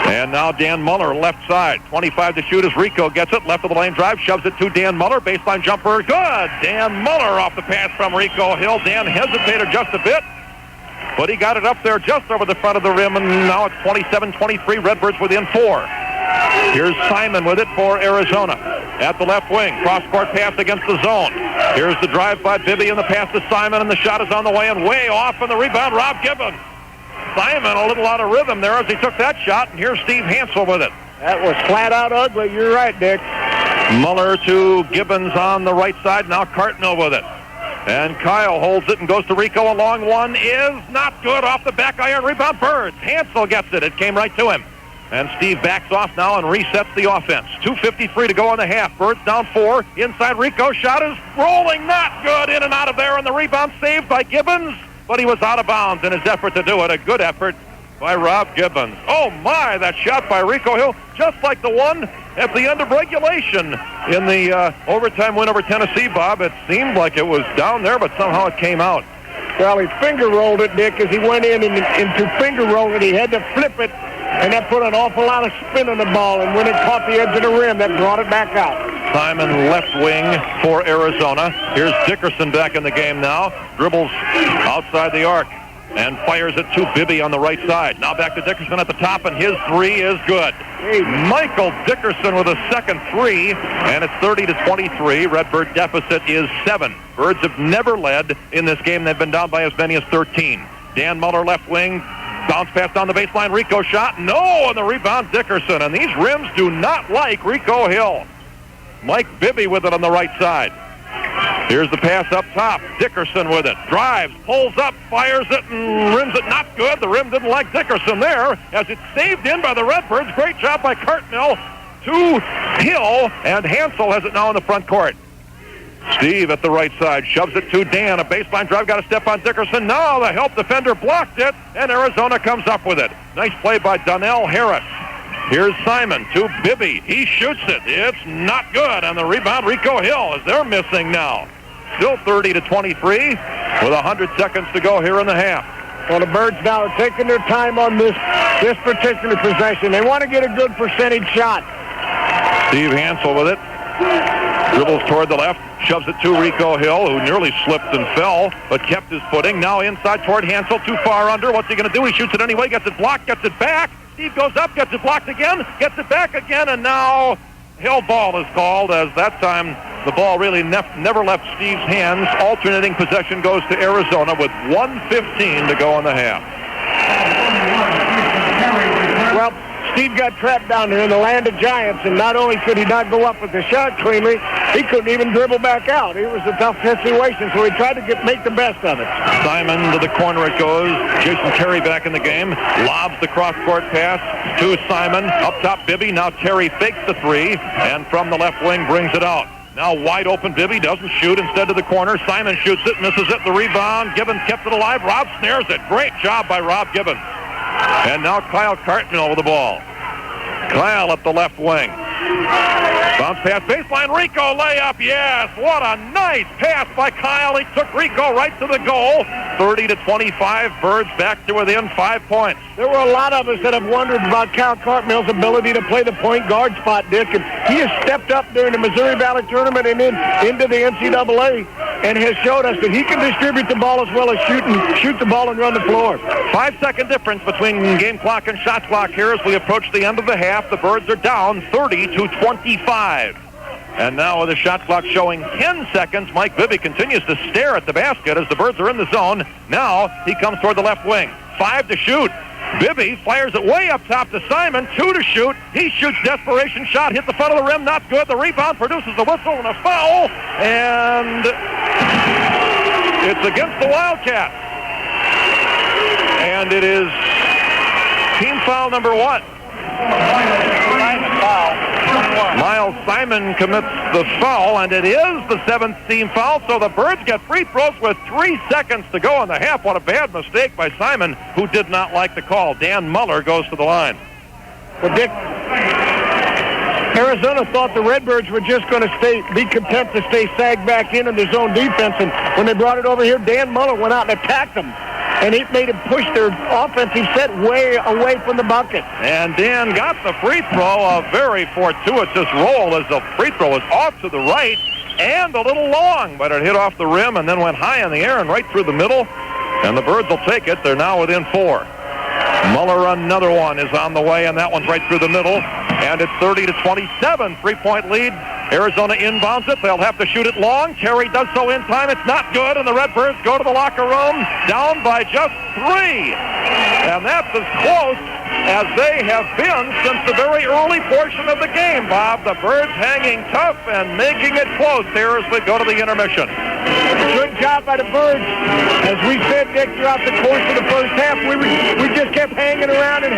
And now Dan Muller, left side. 25 to shoot as Rico gets it. Left of the lane drive, shoves it to Dan Muller. Baseline jumper, good. Dan Muller off the pass from Rico Hill. Dan hesitated just a bit, but he got it up there just over the front of the rim, and now it's 27-23. Redbirds within 4. Here's Simon with it for Arizona. At the left wing, cross-court pass against the zone. Here's the drive by Bibby and the pass to Simon, and the shot is on the way and way off, and the rebound, Rob Gibbons. Simon a little out of rhythm there as he took that shot, and here's Steve Hansel with it. That was flat out ugly. You're right, Dick. Muller to Gibbons on the right side. Now Cartmill with it. And Kyle holds it and goes to Rico. A long one is not good off the back iron. Rebound Birds. Hansel gets it. It came right to him. And Steve backs off now and resets the offense. 2:53 to go in the half. Birds down 4. Inside Rico. Shot is rolling. Not good. In and out of there. And the rebound saved by Gibbons. But he was out of bounds in his effort to do it. A good effort by Rob Gibbons. Oh, my, that shot by Rico Hill, just like the one at the end of regulation in the overtime win over Tennessee, Bob. It seemed like it was down there, but somehow it came out. Well, he finger rolled it, Dick, as he went in and to finger roll it. He had to flip it, and that put an awful lot of spin on the ball. And when it caught the edge of the rim, that brought it back out. Simon left wing for Arizona. Here's Dickerson back in the game now. Dribbles outside the arc. and fires it to Bibby on the right side. Now back to Dickerson at the top, and his three is good. Michael Dickerson with a second three, and it's 30-23. Redbird deficit is 7. Birds have never led in this game. They've been down by as many as 13. Dan Muller, left wing, bounce pass down the baseline. Rico shot, no, and the rebound Dickerson. And these rims do not like Rico Hill. Mike Bibby with it on the right side. Here's the pass up top. Dickerson with it. Drives, pulls up, fires it, and rims it. Not good. The rim didn't like Dickerson there as it's saved in by the Redbirds. Great job by Cartmill to Hill, and Hansel has it now in the front court. Steve at the right side shoves it to Dan. A baseline drive, got a step on Dickerson. Now the help defender blocked it, and Arizona comes up with it. Nice play by Donnell Harris. Here's Simon to Bibby. He shoots it. It's not good. And the rebound, Rico Hill, as they're missing now. Still 30-23 with 100 seconds to go here in the half. Well, the Birds now are taking their time on this particular possession. They want to get a good percentage shot. Steve Hansel with it. Dribbles toward the left, shoves it to Rico Hill, who nearly slipped and fell, but kept his footing. Now inside toward Hansel, too far under. What's he going to do? He shoots it anyway, gets it blocked, gets it back. Steve goes up, gets it blocked again, gets it back again, and now Hill ball is called, as that time the ball really never left Steve's hands. Alternating possession goes to Arizona with 1:15 to go in the half. Well, Steve got trapped down there in the land of giants, and not only could he not go up with the shot cleanly, he couldn't even dribble back out. It was a tough situation, so he tried to make the best of it. Simon to the corner it goes. Jason Terry back in the game. Lobs the cross-court pass to Simon. Up top, Bibby. Now Terry fakes the three, and from the left wing brings it out. Now wide open, Bibby doesn't shoot. Instead to the corner. Simon shoots it, misses it. The rebound. Gibbons kept it alive. Rob snares it. Great job by Rob Gibbons. And now Kyle Cartmill with the ball. Kyle at the left wing. Bounce pass, baseline, Rico layup, yes! What a nice pass by Kyle. He took Rico right to the goal. 30-25, Birds back to within 5 points. There were a lot of us that have wondered about Kyle Cartmill's ability to play the point guard spot, Dick, and he has stepped up during the Missouri Valley Tournament and into the NCAA and has showed us that he can distribute the ball as well as shoot the ball and run the floor. 5-second difference between game clock and shot clock here as we approach the end of the half. The Birds are down 30-25. And now with the shot clock showing 10 seconds, Mike Bibby continues to stare at the basket as the Birds are in the zone. Now he comes toward the left wing. 5 to shoot. Bibby fires it way up top to Simon. 2 to shoot. He shoots desperation shot. Hit the front of the rim. Not good. The rebound produces a whistle and a foul. And it's against the Wildcats. And it is team foul number 1. Miles Simon commits the foul, and it is the 7th team foul, so the Birds get free throws with 3 seconds to go in the half. What a bad mistake by Simon, who did not like the call. Dan Muller goes to the line. Well, Dick, Arizona thought the Redbirds were just going to be content to stay sagged back in the zone defense, and when they brought it over here, Dan Muller went out and attacked them. And he made them push their offensive set way away from the bucket. And Dan got the free throw, a very fortuitous roll as the free throw was off to the right and a little long, but it hit off the rim and then went high in the air and right through the middle. And the Birds will take it. They're now within 4. Muller, another one, is on the way, and that one's right through the middle. And it's 30-27, 3-point lead. Arizona inbounds it. They'll have to shoot it long. Terry does so in time. It's not good, and the Redbirds go to the locker room down by just 3. And that's as close as they have been since the very early portion of the game, Bob. The Birds hanging tough and making it close here as we go to the intermission. Good job by the Birds. As we said, Dick, throughout the course of the first half, we just kept hanging around, and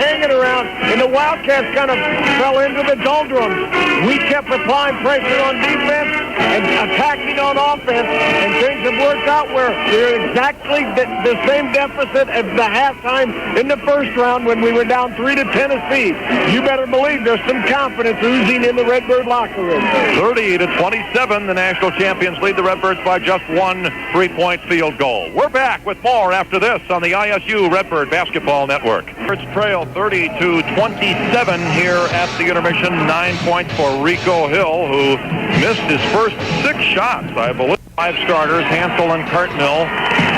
the Wildcats kind of fell into the doldrums. We kept applying pressure on defense and attacking on offense, and things have worked out where we're exactly the same deficit as the halftime in the first round when we were down 3 to Tennessee. You better believe there's some confidence oozing in the Redbird locker room. 30-27, the national champions lead the Redbirds by just 1 3-point field goal. We're back with more after this on the ISU Redbird Basketball Network. Birds trail 30-27 here at the intermission. 9 points for Rico Hill, who missed his first 6 shots, I believe. 5 starters, Hansel and Cartmill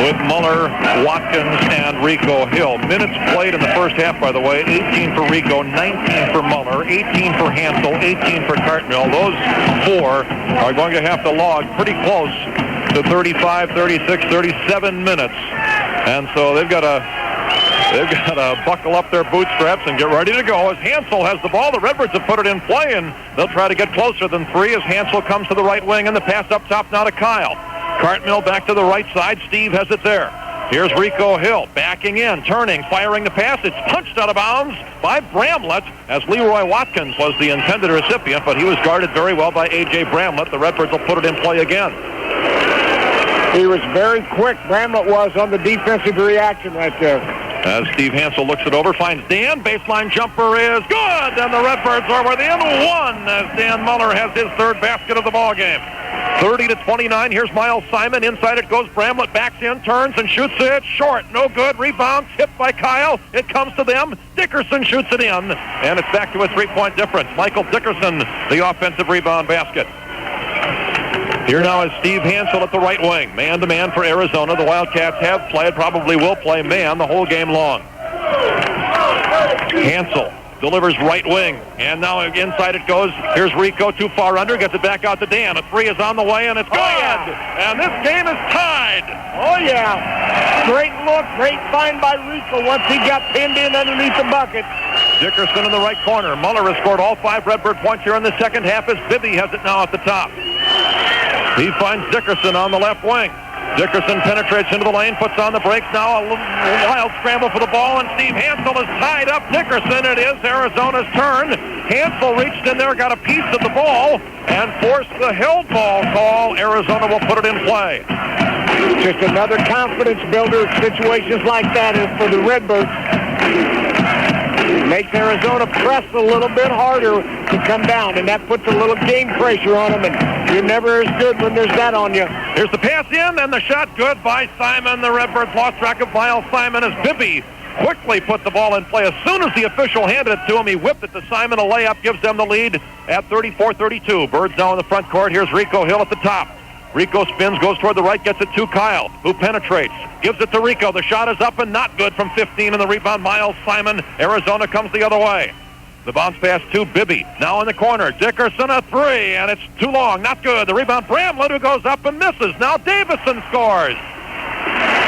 with Muller, Watkins, and Rico Hill. Minutes played in the first half, by the way, 18 for Rico, 19 for Muller, 18 for Hansel, 18 for Cartmill. Those four are going to have to log pretty close to 35, 36, 37 minutes. And so they've got to buckle up their bootstraps and get ready to go as Hansel has the ball. The Redbirds have put it in play, and they'll try to get closer than three as Hansel comes to the right wing, and the pass up top now to Kyle. Cartmill back to the right side. Steve has it there. Here's Rico Hill backing in, turning, firing the pass. It's punched out of bounds by Bramlett as Leroy Watkins was the intended recipient, but he was guarded very well by A.J. Bramlett. The Redbirds will put it in play again. He was very quick, Bramlett was, on the defensive reaction right there. As Steve Hansel looks it over, finds Dan. Baseline jumper is good, and the Redbirds are within one as Dan Muller has his third basket of the ball game. 30-29. Here's Miles Simon. Inside it goes. Bramlett backs in, turns, and shoots it short. No good. Rebound tipped by Kyle. It comes to them. Dickerson shoots it in, and it's back to a three-point difference. Michael Dickerson, the offensive rebound basket. Here now is Steve Hansel at the right wing. Man-to-man for Arizona. The Wildcats have played, probably will play man the whole game long. Hansel delivers right wing, and now inside it goes. Here's Rico, too far under, gets it back out to Dan. A three is on the way, and it's good. And this game is tied. Oh, yeah. Great look, great find by Rico once he got pinned in underneath the bucket. Dickerson in the right corner. Muller has scored all 5 Redbird points here in the second half as Bibby has it now at the top. He finds Dickerson on the left wing. Dickerson penetrates into the lane, puts on the brakes. Now a wild scramble for the ball, and Steve Hansel is tied up. Dickerson, it is Arizona's turn. Hansel reached in there, got a piece of the ball, and forced the held ball call. Arizona will put it in play. Just another confidence builder. Situations like that is for the Redbirds. Makes Arizona press a little bit harder to come down, and that puts a little game pressure on them, and you're never as good when there's that on you. Here's the pass in, and the shot good by Simon. The Redbirds lost track of Miles Simon as Bibby quickly put the ball in play. As soon as the official handed it to him, he whipped it to Simon. A layup gives them the lead at 34-32. Birds now in the front court. Here's Rico Hill at the top. Rico spins, goes toward the right, gets it to Kyle, who penetrates. Gives it to Rico. The shot is up and not good from 15, and the rebound, Miles Simon. Arizona comes the other way. The bounce pass to Bibby. Now in the corner. Dickerson a three, and it's too long. Not good. The rebound, Bramlett, who goes up and misses. Now Davison scores.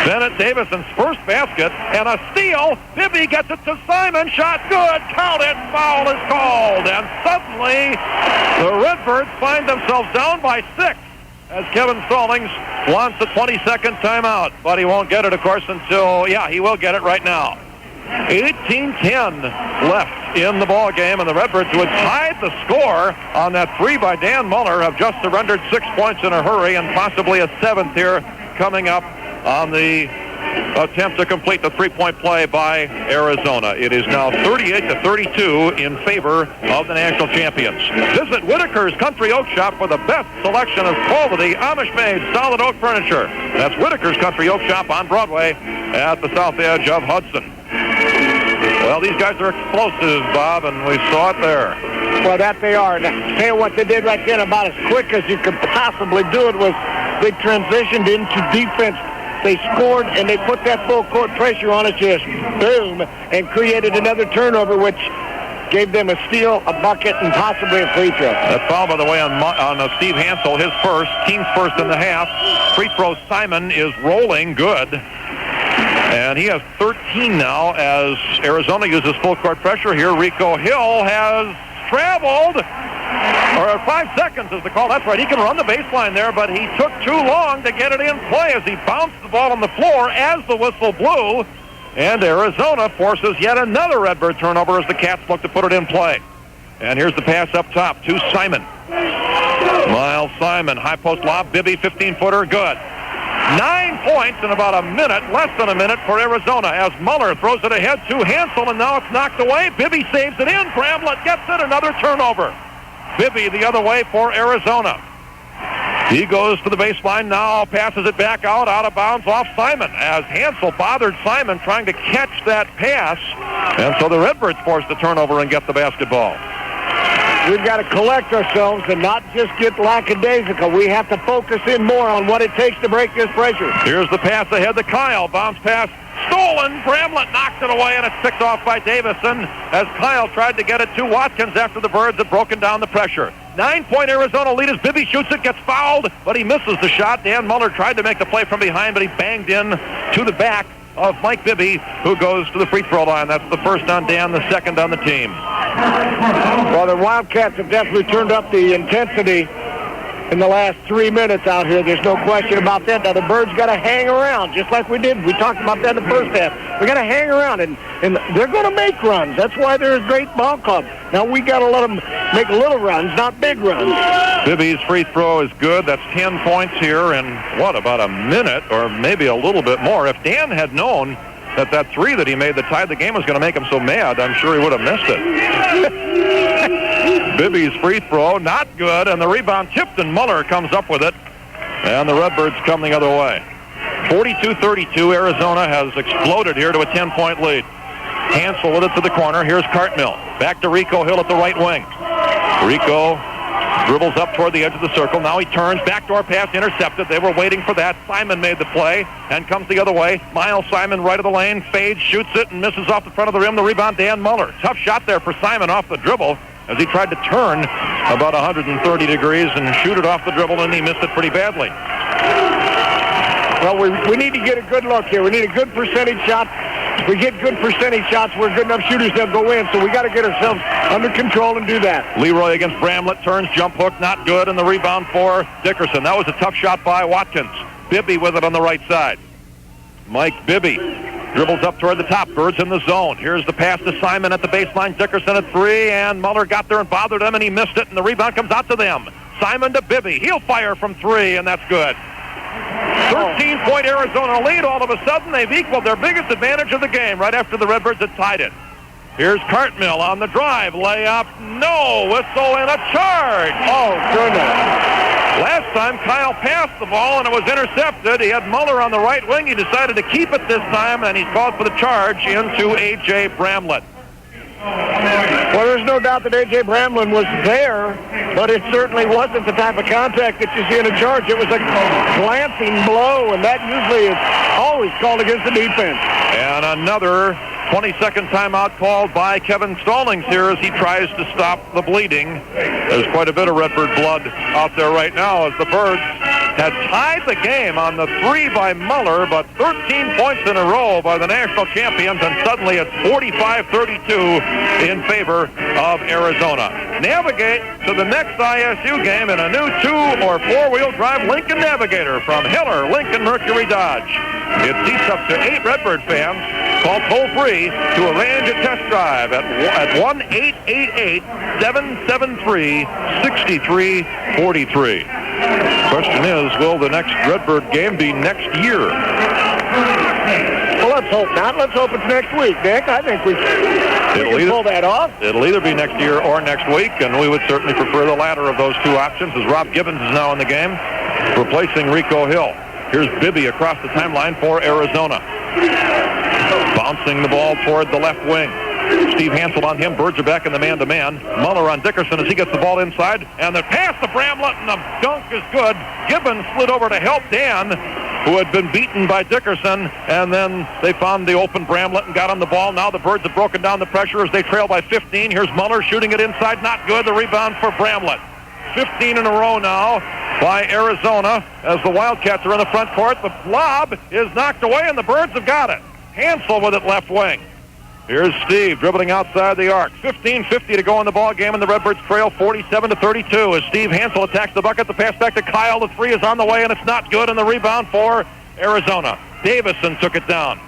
Bennett Davison's first basket, and a steal. Bibby gets it to Simon. Shot good. Count it. Foul is called. And suddenly, the Redbirds find themselves down by 6. As Kevin Stallings wants a 20-second timeout. But he won't get it, of course, until, he will get it right now. 18-10 left in the ball game, and the Redbirds, who had tied the score on that three by Dan Muller, have just surrendered 6 points in a hurry, and possibly a 7th here coming up on the attempt to complete the three-point play by Arizona. It is now 38-32 in favor of the national champions. Visit Whitaker's Country Oak Shop for the best selection of quality Amish-made solid oak furniture. That's Whitaker's Country Oak Shop on Broadway at the south edge of Hudson. Well, these guys are explosive, Bob, and we saw it there. Well, that they are. Now, tell you what they did right then, about as quick as you could possibly do it, was they transitioned into defense. They scored, and they put that full court pressure on it, just boom, and created another turnover, which gave them a steal, a bucket, and possibly a free throw. That foul, by the way, on Steve Hansel, his first, team's first in the half. Free throw, Simon is rolling good. And he has 13 now as Arizona uses full court pressure here. Rico Hill has traveled, or 5 seconds is the call. That's right. He can run the baseline there, but he took too long to get it in play as he bounced the ball on the floor as the whistle blew. And Arizona forces yet another Redbird turnover as the Cats look to put it in play. And here's the pass up top to Simon. Miles Simon, high post lob, Bibby, 15-footer, good. 9 points in about a minute, less than a minute for Arizona as Muller throws it ahead to Hansel, and now it's knocked away. Bibby saves it in. Bramlett gets it, another turnover. Bibby the other way for Arizona. He goes to the baseline now, passes it back out of bounds off Simon as Hansel bothered Simon trying to catch that pass. And so the Redbirds force the turnover and get the basketball. we've got to collect ourselves and not just get lackadaisical. We have to focus in more on what it takes to break this pressure. Here's the pass ahead to Kyle. Bounce pass stolen. Bramlett knocks it away, and it's picked off by Davison as Kyle tried to get it to Watkins after the Birds had broken down the pressure. 9-point Arizona lead as Bibby shoots it, gets fouled, but he misses the shot. Dan Muller tried to make the play from behind, but he banged in to the back of Mike Bibby, who goes to the free throw line. That's the first on Dan, the second on the team. Well, the Wildcats have definitely turned up the intensity in the last 3 minutes out here. There's no question about that. Now, the Birds got to hang around, just like we did. We talked about that in the first half. We got to hang around, and they're going to make runs. That's why they're a great ball club. Now, we got to let them make little runs, not big runs. Bibby's free throw is good. That's 10 points here in, about a minute or maybe a little bit more. If Dan had known that three that he made that tied the game was going to make him so mad, I'm sure he would have missed it. Bibby's free throw, not good, and the rebound tipped, and Muller comes up with it, and the Redbirds come the other way. 42-32, Arizona has exploded here to a 10-point lead. Hansel with it to the corner. Here's Cartmill. Back to Rico Hill at the right wing. Rico dribbles up toward the edge of the circle. Now he turns. Backdoor pass intercepted. They were waiting for that. Simon made the play and comes the other way. Miles Simon right of the lane. Fades, shoots it, and misses off the front of the rim. The rebound, Dan Muller. Tough shot there for Simon off the dribble as he tried to turn about 130 degrees and shoot it off the dribble, and he missed it pretty badly. Well, we need to get a good look here. We need a good percentage shot. If we get good percentage shots, we're good enough shooters, they'll go in. So we got to get ourselves under control and do that. Leroy against Bramlett, turns, jump hook, not good, and the rebound for Dickerson. That was a tough shot by Watkins. Bibby with it on the right side. Mike Bibby dribbles up toward the top. Birds in the zone. Here's the pass to Simon at the baseline. Dickerson at three, and Muller got there and bothered him, and he missed it, and the rebound comes out to them. Simon to Bibby. He'll fire from three, and that's good. 13-point Arizona lead. All of a sudden, they've equaled their biggest advantage of the game right after the Redbirds had tied it. Here's Cartmill on the drive. Layup. No. Whistle and a charge. Oh, goodness. Last time, Kyle passed the ball, and it was intercepted. He had Muller on the right wing. He decided to keep it this time, and he's called for the charge into A.J. Bramlett. Well, there's no doubt that A.J. Bramlett was there, but it certainly wasn't the type of contact that you see in a charge. It was a glancing blow, and that usually is always called against the defense. And another 20-second timeout called by Kevin Stallings here as he tries to stop the bleeding. There's quite a bit of Redbird blood out there right now as the Birds had tied the game on the three by Muller, but 13 points in a row by the national champions, and suddenly it's 45-32 in favor of Arizona. Navigate to the next ISU game in a new 2- or 4-wheel drive Lincoln Navigator from Hiller Lincoln Mercury Dodge. It seats up to 8 Redbird fans. Call toll-free to arrange a test drive at 1-888-773-6343. Question is, will the next Redbird game be next year? Well, let's hope not. Let's hope it's next week, Dick. I think we can pull that off. It'll either be next year or next week, and we would certainly prefer the latter of those two options as Rob Gibbons is now in the game, replacing Rico Hill. Here's Bibby across the timeline for Arizona. Bouncing the ball toward the left wing. Steve Hansel on him. Birds are back in the man-to-man. Muller on Dickerson as he gets the ball inside. And the pass to Bramlett, and the dunk is good. Gibbons slid over to help Dan, who had been beaten by Dickerson. And then they found the open Bramlett and got him the ball. Now the Birds have broken down the pressure as they trail by 15. Here's Muller shooting it inside. Not good. The rebound for Bramlett. 15 in a row now by Arizona as the Wildcats are in the front court. The lob is knocked away, and the Birds have got it. Hansel with it left wing. Here's Steve dribbling outside the arc. 15:50 to go in the ball game, and the Redbirds trail 47-32 as Steve Hansel attacks the bucket. The pass back to Kyle. The three is on the way, and it's not good. And the rebound for Arizona. Davison took it down.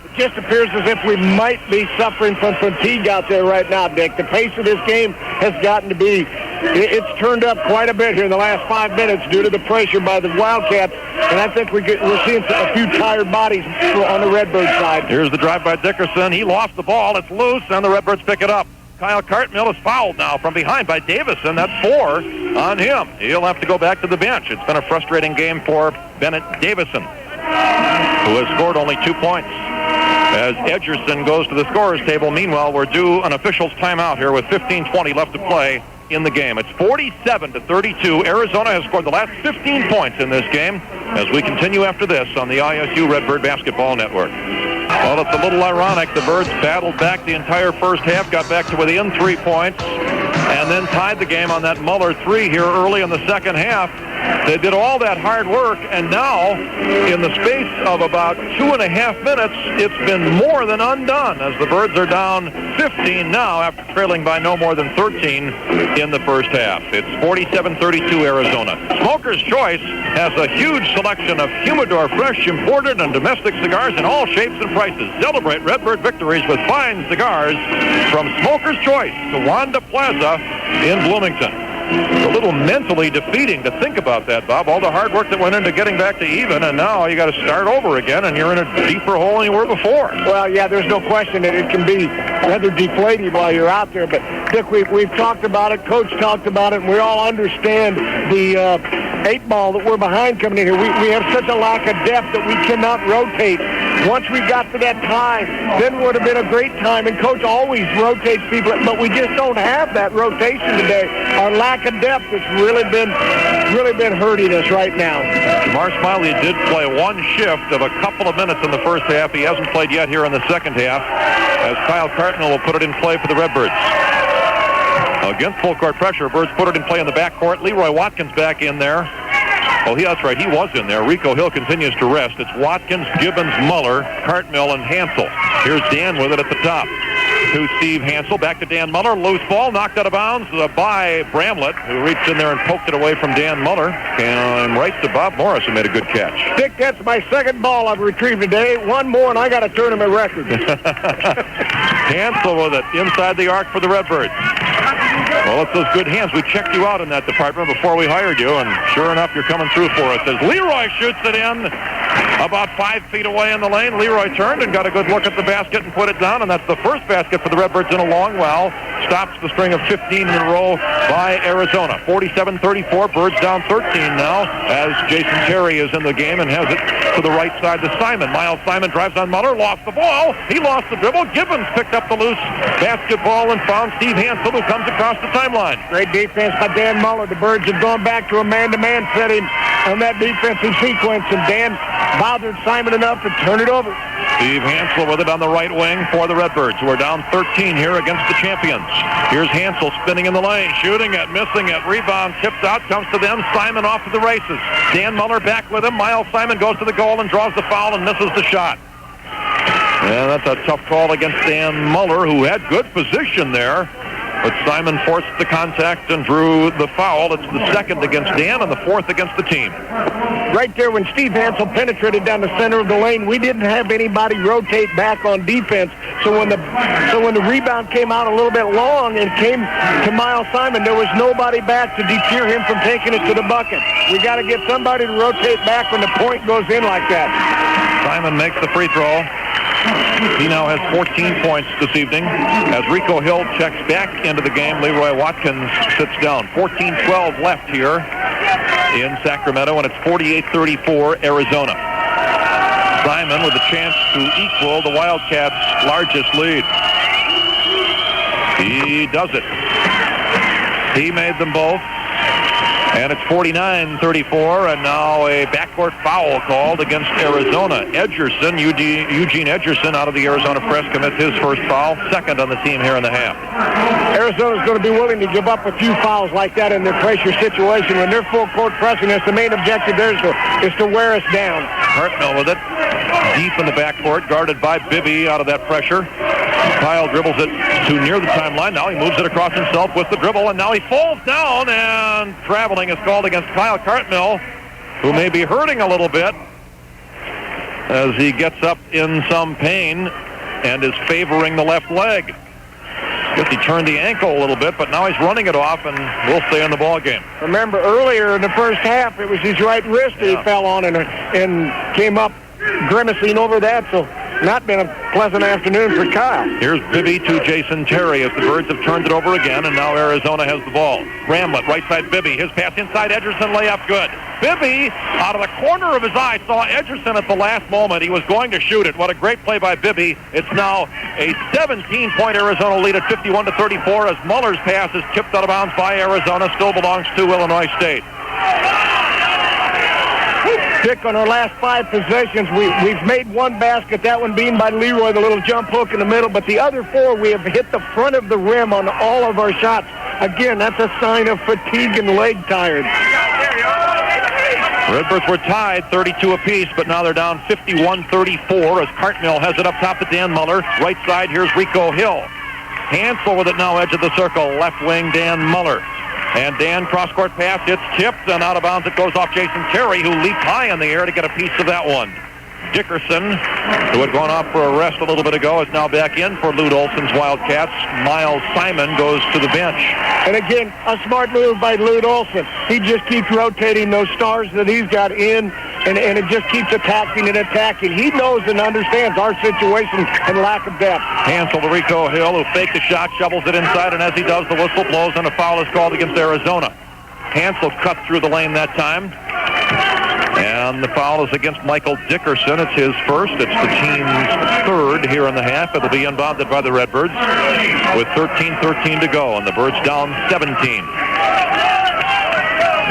It just appears as if we might be suffering from fatigue out there right now, Dick. The pace of this game has gotten to be, it's turned up quite a bit here in the last 5 minutes due to the pressure by the Wildcats, and I think we're seeing a few tired bodies on the Redbird side. Here's the drive by Dickerson. He lost the ball. It's loose, and the Redbirds pick it up. Kyle Cartmill is fouled now from behind by Davison. That's 4 on him. He'll have to go back to the bench. It's been a frustrating game for Bennett Davison, who has scored only 2 points. As Edgerson goes to the scorer's table. Meanwhile, we're due an official's timeout here with 15:20 left to play in the game. It's 47-32. Arizona has scored the last 15 points in this game as we continue after this on the ISU Redbird Basketball Network. Well, it's a little ironic. The Birds battled back the entire first half, got back to within 3 points, and then tied the game on that Muller three here early in the second half. They did all that hard work, and now, in the space of about 2.5 minutes, it's been more than undone as the Birds are down 15 now after trailing by no more than 13 in the first half. It's 47-32 Arizona. Smoker's Choice has a huge selection of humidor, fresh, imported, and domestic cigars in all shapes and prices. Celebrate Redbird victories with fine cigars from Smoker's Choice to Wanda Plaza in Bloomington. It's a little mentally defeating to think about that, Bob. All the hard work that went into getting back to even, and now you got to start over again, and you're in a deeper hole than you were before. Well, yeah, there's no question that it can be rather deflating while you're out there. But, Dick, we've talked about it. Coach talked about it, and we all understand the 8-ball that we're behind coming in here. We have such a lack of depth that we cannot rotate. Once we got to that time, then would have been a great time, and Coach always rotates people, but we just don't have that rotation today. Our lack of depth has really been hurting us right now. Jamar Smiley did play one shift of a couple of minutes in the first half. He hasn't played yet here in the second half, as Kyle Cartnell will put it in play for the Redbirds. Against full court pressure, Birds put it in play in the backcourt. Leroy Watkins back in there. Oh, that's right. He was in there. Rico Hill continues to rest. It's Watkins, Gibbons, Muller, Cartmill, and Hansel. Here's Dan with it at the top. To Steve Hansel. Back to Dan Muller. Loose ball. Knocked out of bounds by Bramlett, who reached in there and poked it away from Dan Muller. And right to Bob Morris, who made a good catch. Dick, that's my second ball I've retrieved today. One more, and I got a tournament record. Hansel with it inside the arc for the Redbirds. Well, it's those good hands. We checked you out in that department before we hired you, and sure enough, you're coming through for us. As Leroy shoots it in about 5 feet away in the lane, Leroy turned and got a good look at the basket and put it down, and that's the first basket for the Redbirds in a long while. Stops the string of 15 in a row by Arizona. 47-34, Birds down 13 now, as Jason Terry is in the game and has it to the right side to Simon. Miles Simon drives on Muller, lost the ball. He lost the dribble. Gibbons picked up the loose basketball and found Steve Hansel, who comes across the timeline. Great defense by Dan Muller. The Birds have gone back to a man-to-man setting on that defensive sequence, and Dan bothered Simon enough to turn it over. Steve Hansel with it on the right wing for the Redbirds, who are down 13 here against the champions. Here's Hansel spinning in the lane, shooting it, missing it, rebound, tipped out, comes to them. Simon off to the races. Dan Muller back with him. Miles Simon goes to the goal and draws the foul and misses the shot. Yeah, that's a tough call against Dan Muller, who had good position there. But Simon forced the contact and drew the foul. It's the second against Dan and the fourth against the team. Right there when Steve Hansel penetrated down the center of the lane, we didn't have anybody rotate back on defense. So when the rebound came out a little bit long and came to Miles Simon, there was nobody back to deter him from taking it to the bucket. We got to get somebody to rotate back when the point goes in like that. Simon makes the free throw. He now has 14 points this evening. As Rico Hill checks back into the game, Leroy Watkins sits down. 14-12 left here in Sacramento, and it's 48-34 Arizona. Simon with a chance to equal the Wildcats' largest lead. He does it. He made them both. And it's 49-34, and now a backcourt foul called against Arizona. Edgerson, Eugene Edgerson, out of the Arizona press, commits his first foul, second on the team here in the half. Arizona's going to be willing to give up a few fouls like that in their pressure situation. When they're full court pressing us, the main objective there is to wear us down. Hartnell with it, deep in the backcourt, guarded by Bibby out of that pressure. Kyle dribbles it to near the timeline. Now he moves it across himself with the dribble, and now he falls down, and traveling is called against Kyle Cartmill, who may be hurting a little bit as he gets up in some pain and is favoring the left leg. I guess he turned the ankle a little bit, but now he's running it off and will stay in the ball game. Remember, earlier in the first half, it was his right wrist that he fell on and came up grimacing over that, so not been a pleasant afternoon for Kyle. Here's Bibby to Jason Terry as the Birds have turned it over again, and now Arizona has the ball. Bramlett, right side Bibby. His pass inside Edgerson, layup good. Bibby, out of the corner of his eye, saw Edgerson at the last moment. He was going to shoot it. What a great play by Bibby. It's now a 17-point Arizona lead at 51-34 as Muller's pass is tipped out of bounds by Arizona. Still belongs to Illinois State. Dick, on our last 5 possessions, we've made one basket, that one being by Leroy, the little jump hook in the middle, but the other 4, we have hit the front of the rim on all of our shots. Again, that's a sign of fatigue and leg tired. Redbirds were tied 32 apiece, but now they're down 51-34 as Cartmill has it up top to Dan Muller. Right side, here's Rico Hill. Hansel with it now, edge of the circle, left wing Dan Muller. And Dan, cross-court pass, it's tipped, and out of bounds it goes off Jason Terry, who leaped high in the air to get a piece of that one. Dickerson, who had gone off for a rest a little bit ago, is now back in for Lute Olson's Wildcats. Miles Simon goes to the bench. And again, a smart move by Lute Olson. He just keeps rotating those stars that he's got in, and it just keeps attacking and attacking. He knows and understands our situation and lack of depth. Hansel to Rico Hill, who faked the shot, shovels it inside, and as he does, the whistle blows, and a foul is called against Arizona. Hansel cut through the lane that time. And the foul is against Michael Dickerson. It's his first. It's the team's third here in the half. It'll be inbounded by the Redbirds with 13:13 to go, and the Birds down 17.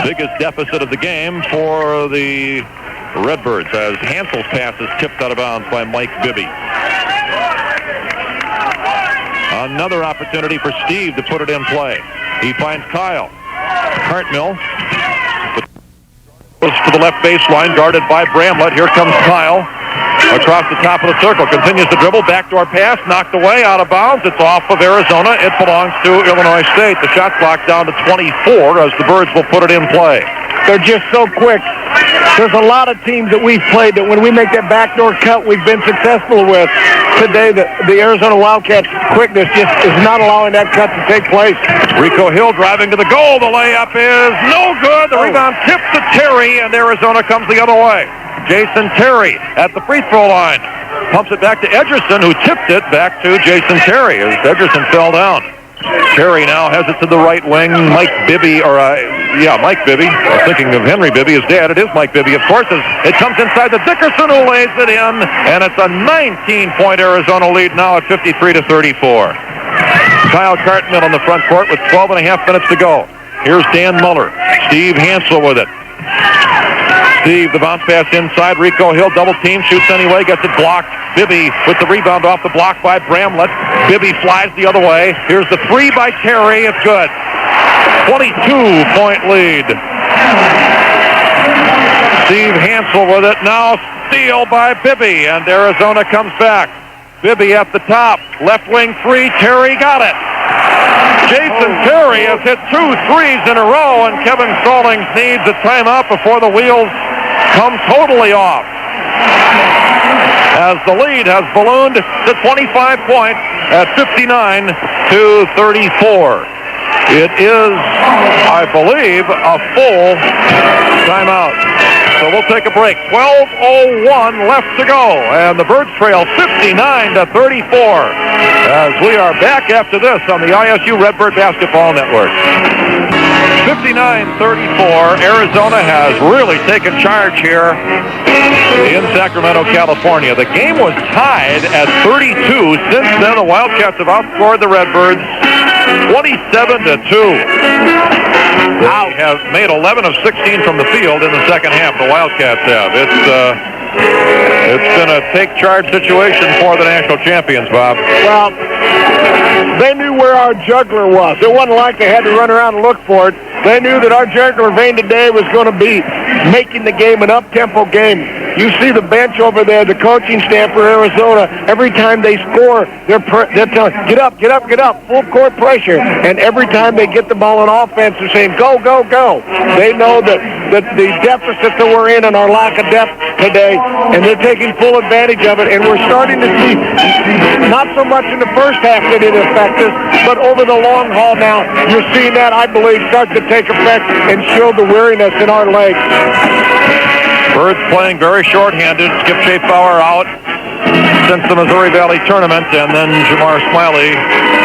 Biggest deficit of the game for the Redbirds as Hansel's pass is tipped out of bounds by Mike Bibby. Another opportunity for Steve to put it in play. He finds Kyle. Cartmill goes to the left baseline, guarded by Bramlett. Here comes Kyle across the top of the circle. Continues to dribble. Backdoor pass, knocked away, out of bounds. It's off of Arizona. It belongs to Illinois State. The shot clock down to 24 as the Birds will put it in play. They're just so quick. There's a lot of teams that we've played that when we make that backdoor cut, we've been successful with. Today, the Arizona Wildcats' quickness just is not allowing that cut to take place. Rico Hill driving to the goal. The layup is no good. The rebound tipped to Terry, and Arizona comes the other way. Jason Terry at the free throw line. Pumps it back to Edgerson, who tipped it back to Jason Terry as Edgerson fell down. Terry now has it to the right wing. Mike Bibby. I was thinking of Henry Bibby, his dad. It is Mike Bibby, of course. It comes inside to Dickerson, who lays it in, and it's a 19-point Arizona lead now at 53-34. Kyle Cartmill on the front court with 12 and a half minutes to go. Here's Dan Muller. Steve Hansel with it. Steve, the bounce pass inside. Rico Hill double team, shoots anyway, gets it blocked. Bibby with the rebound off the block by Bramlett. Bibby flies the other way. Here's the three by Terry. It's good. 22-point lead. Steve Hansel with it. Now steal by Bibby, and Arizona comes back. Bibby at the top. Left wing three. Terry got it. Jason Terry has hit 2 threes in a row, and Kevin Stallings needs a timeout before the wheels come totally off. As the lead has ballooned to 25 points at 59-34. It is, I believe, a full timeout. So we'll take a break. 12:01 left to go, and the Birds trail 59-34. As we are back after this on the ISU Redbird Basketball Network. 59-34. Arizona has really taken charge here in Sacramento, California. The game was tied at 32. Since then, the Wildcats have outscored the Redbirds 27-2. They have made 11 of 16 from the field in the second half. The Wildcats have. It's been a take-charge situation for the national champions, Bob. Well, they knew where our juggler was. It wasn't like they had to run around and look for it. They knew that our juggler vein today was going to be making the game an up-tempo game. You see the bench over there, the coaching staff for Arizona. Every time they score, they're telling, get up, get up, get up, full court pressure. And every time they get the ball on offense, they're saying, go, go, go. They know that the deficit that we're in and our lack of depth today, and they're taking full advantage of it. And we're starting to see, not so much in the first half that it affect us, but over the long haul now, you're seeing that, I believe, start to take effect and show the weariness in our legs. Birds playing very short-handed. Skip Schaefer out. since the Missouri Valley tournament, and then Jamar Smiley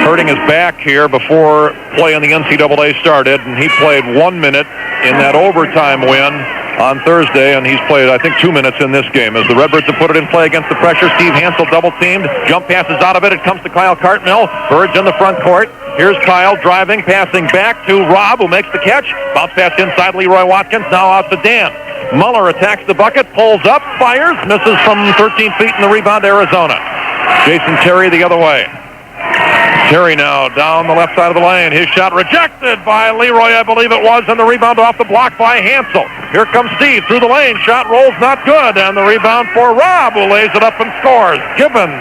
hurting his back here before play in the NCAA started, and he played 1 minute in that overtime win on Thursday, and he's played, I think, 2 minutes in this game. As the Redbirds have put it in play against the pressure, Steve Hansel double-teamed. Jump passes out of it. It comes to Kyle Cartmill. Birds in the front court. Here's Kyle driving, passing back to Rob, who makes the catch. Bounce pass inside Leroy Watkins. Now out to Dan. Muller attacks the bucket, pulls up, fires, misses from 13 feet in the rebound, Arizona. Jason Terry the other way. Terry now down the left side of the lane. His shot rejected by Leroy, I believe it was, and the rebound off the block by Hansel. Here comes Steve through the lane. Shot rolls not good, and the rebound for Rob, who lays it up and scores. Gibbons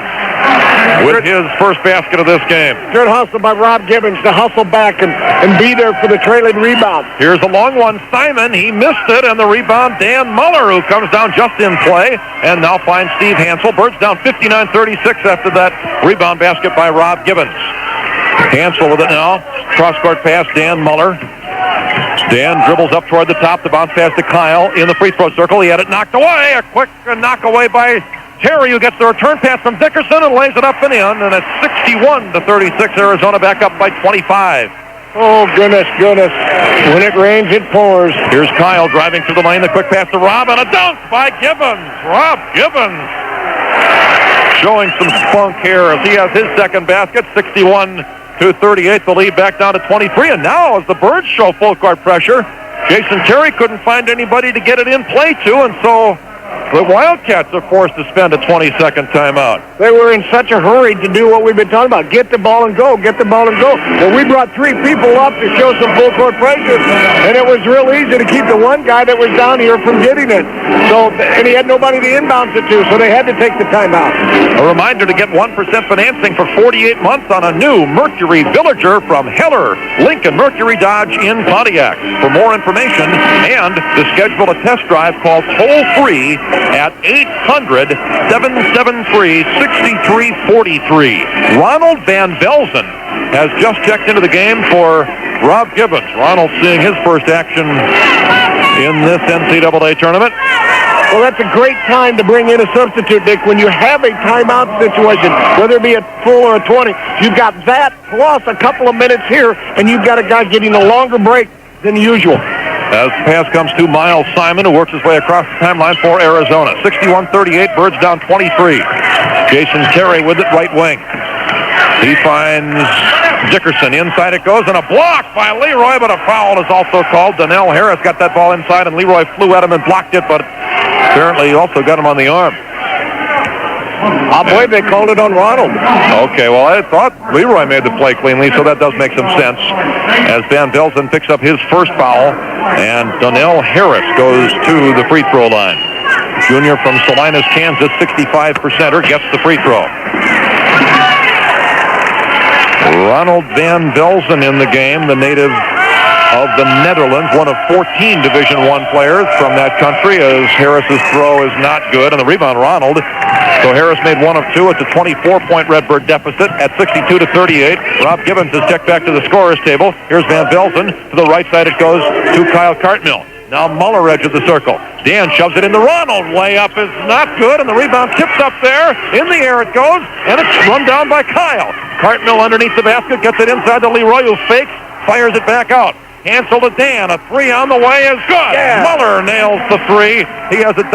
with his first basket of this game. Good hustle by Rob Gibbons to hustle back and be there for the trailing rebound. Here's a long one. Simon, he missed it, and the rebound, Dan Muller, who comes down just in play, and now finds Steve Hansel. Birds down 59-36 after that rebound basket by Rob Gibbons. Hansel with it now. Cross-court pass, Dan Muller. Dan dribbles up toward the top. The bounce pass to Kyle in the free throw circle. He had it knocked away. A quick knock away by Terry, who gets the return pass from Dickerson and lays it up and in. And it's 61-36. Arizona back up by 25. Oh, goodness. When it rains, it pours. Here's Kyle driving through the lane. The quick pass to Rob, and a dunk by Gibbons. Rob Gibbons showing some spunk here as he has his second basket. 61-38. The lead back down to 23. And now as the Birds show full court pressure, Jason Terry couldn't find anybody to get it in play to, and so the Wildcats are forced to spend a 20-second timeout. They were in such a hurry to do what we've been talking about. Get the ball and go, get the ball and go. Well, we brought three people up to show some full court pressure, and it was real easy to keep the one guy that was down here from getting it. So, and he had nobody to inbound it to, so they had to take the timeout. A reminder to get 1% financing for 48 months on a new Mercury Villager from Heller, Lincoln Mercury Dodge in Pontiac. For more information and to schedule a test drive, call toll-free at 800-773-6343. Ronald Van Velzen has just checked into the game for Rob Gibbons. Ronald seeing his first action in this NCAA tournament. Well, that's a great time to bring in a substitute, Dick. When you have a timeout situation, whether it be a full or a 20, you've got that plus a couple of minutes here, and you've got a guy getting a longer break than usual. As the pass comes to Miles Simon, who works his way across the timeline for Arizona. 61-38, Birds down 23. Jason Terry with it, right wing. He finds Dickerson. Inside it goes, and a block by Leroy, but a foul is also called. Donnell Harris got that ball inside, and Leroy flew at him and blocked it, but apparently he also got him on the arm. I believe they called it on Ronald. Okay, well, I thought Leroy made the play cleanly, so that does make some sense. As Van Velzen picks up his first foul, and Donnell Harris goes to the free throw line. Junior from Salinas, Kansas, 65%er, gets the free throw. Ronald Van Velzen in the game, the native of the Netherlands, one of 14 Division I players from that country, as Harris's throw is not good, and the rebound, Ronald. So Harris made one of two. It's a 24-point Redbird deficit at 62-38. Rob Gibbons is checked back to the scorer's table. Here's Van Velzen. To the right side it goes to Kyle Cartmill. Now Muller edge of the circle. Dan shoves it into Ronald. Layup is not good, and the rebound tips up there. In the air it goes, and it's run down by Kyle. Cartmill underneath the basket, gets it inside to Leroy, who fakes, fires it back out. Hansel to Dan. A three on the way is good. Yeah. Muller nails the three. He has 14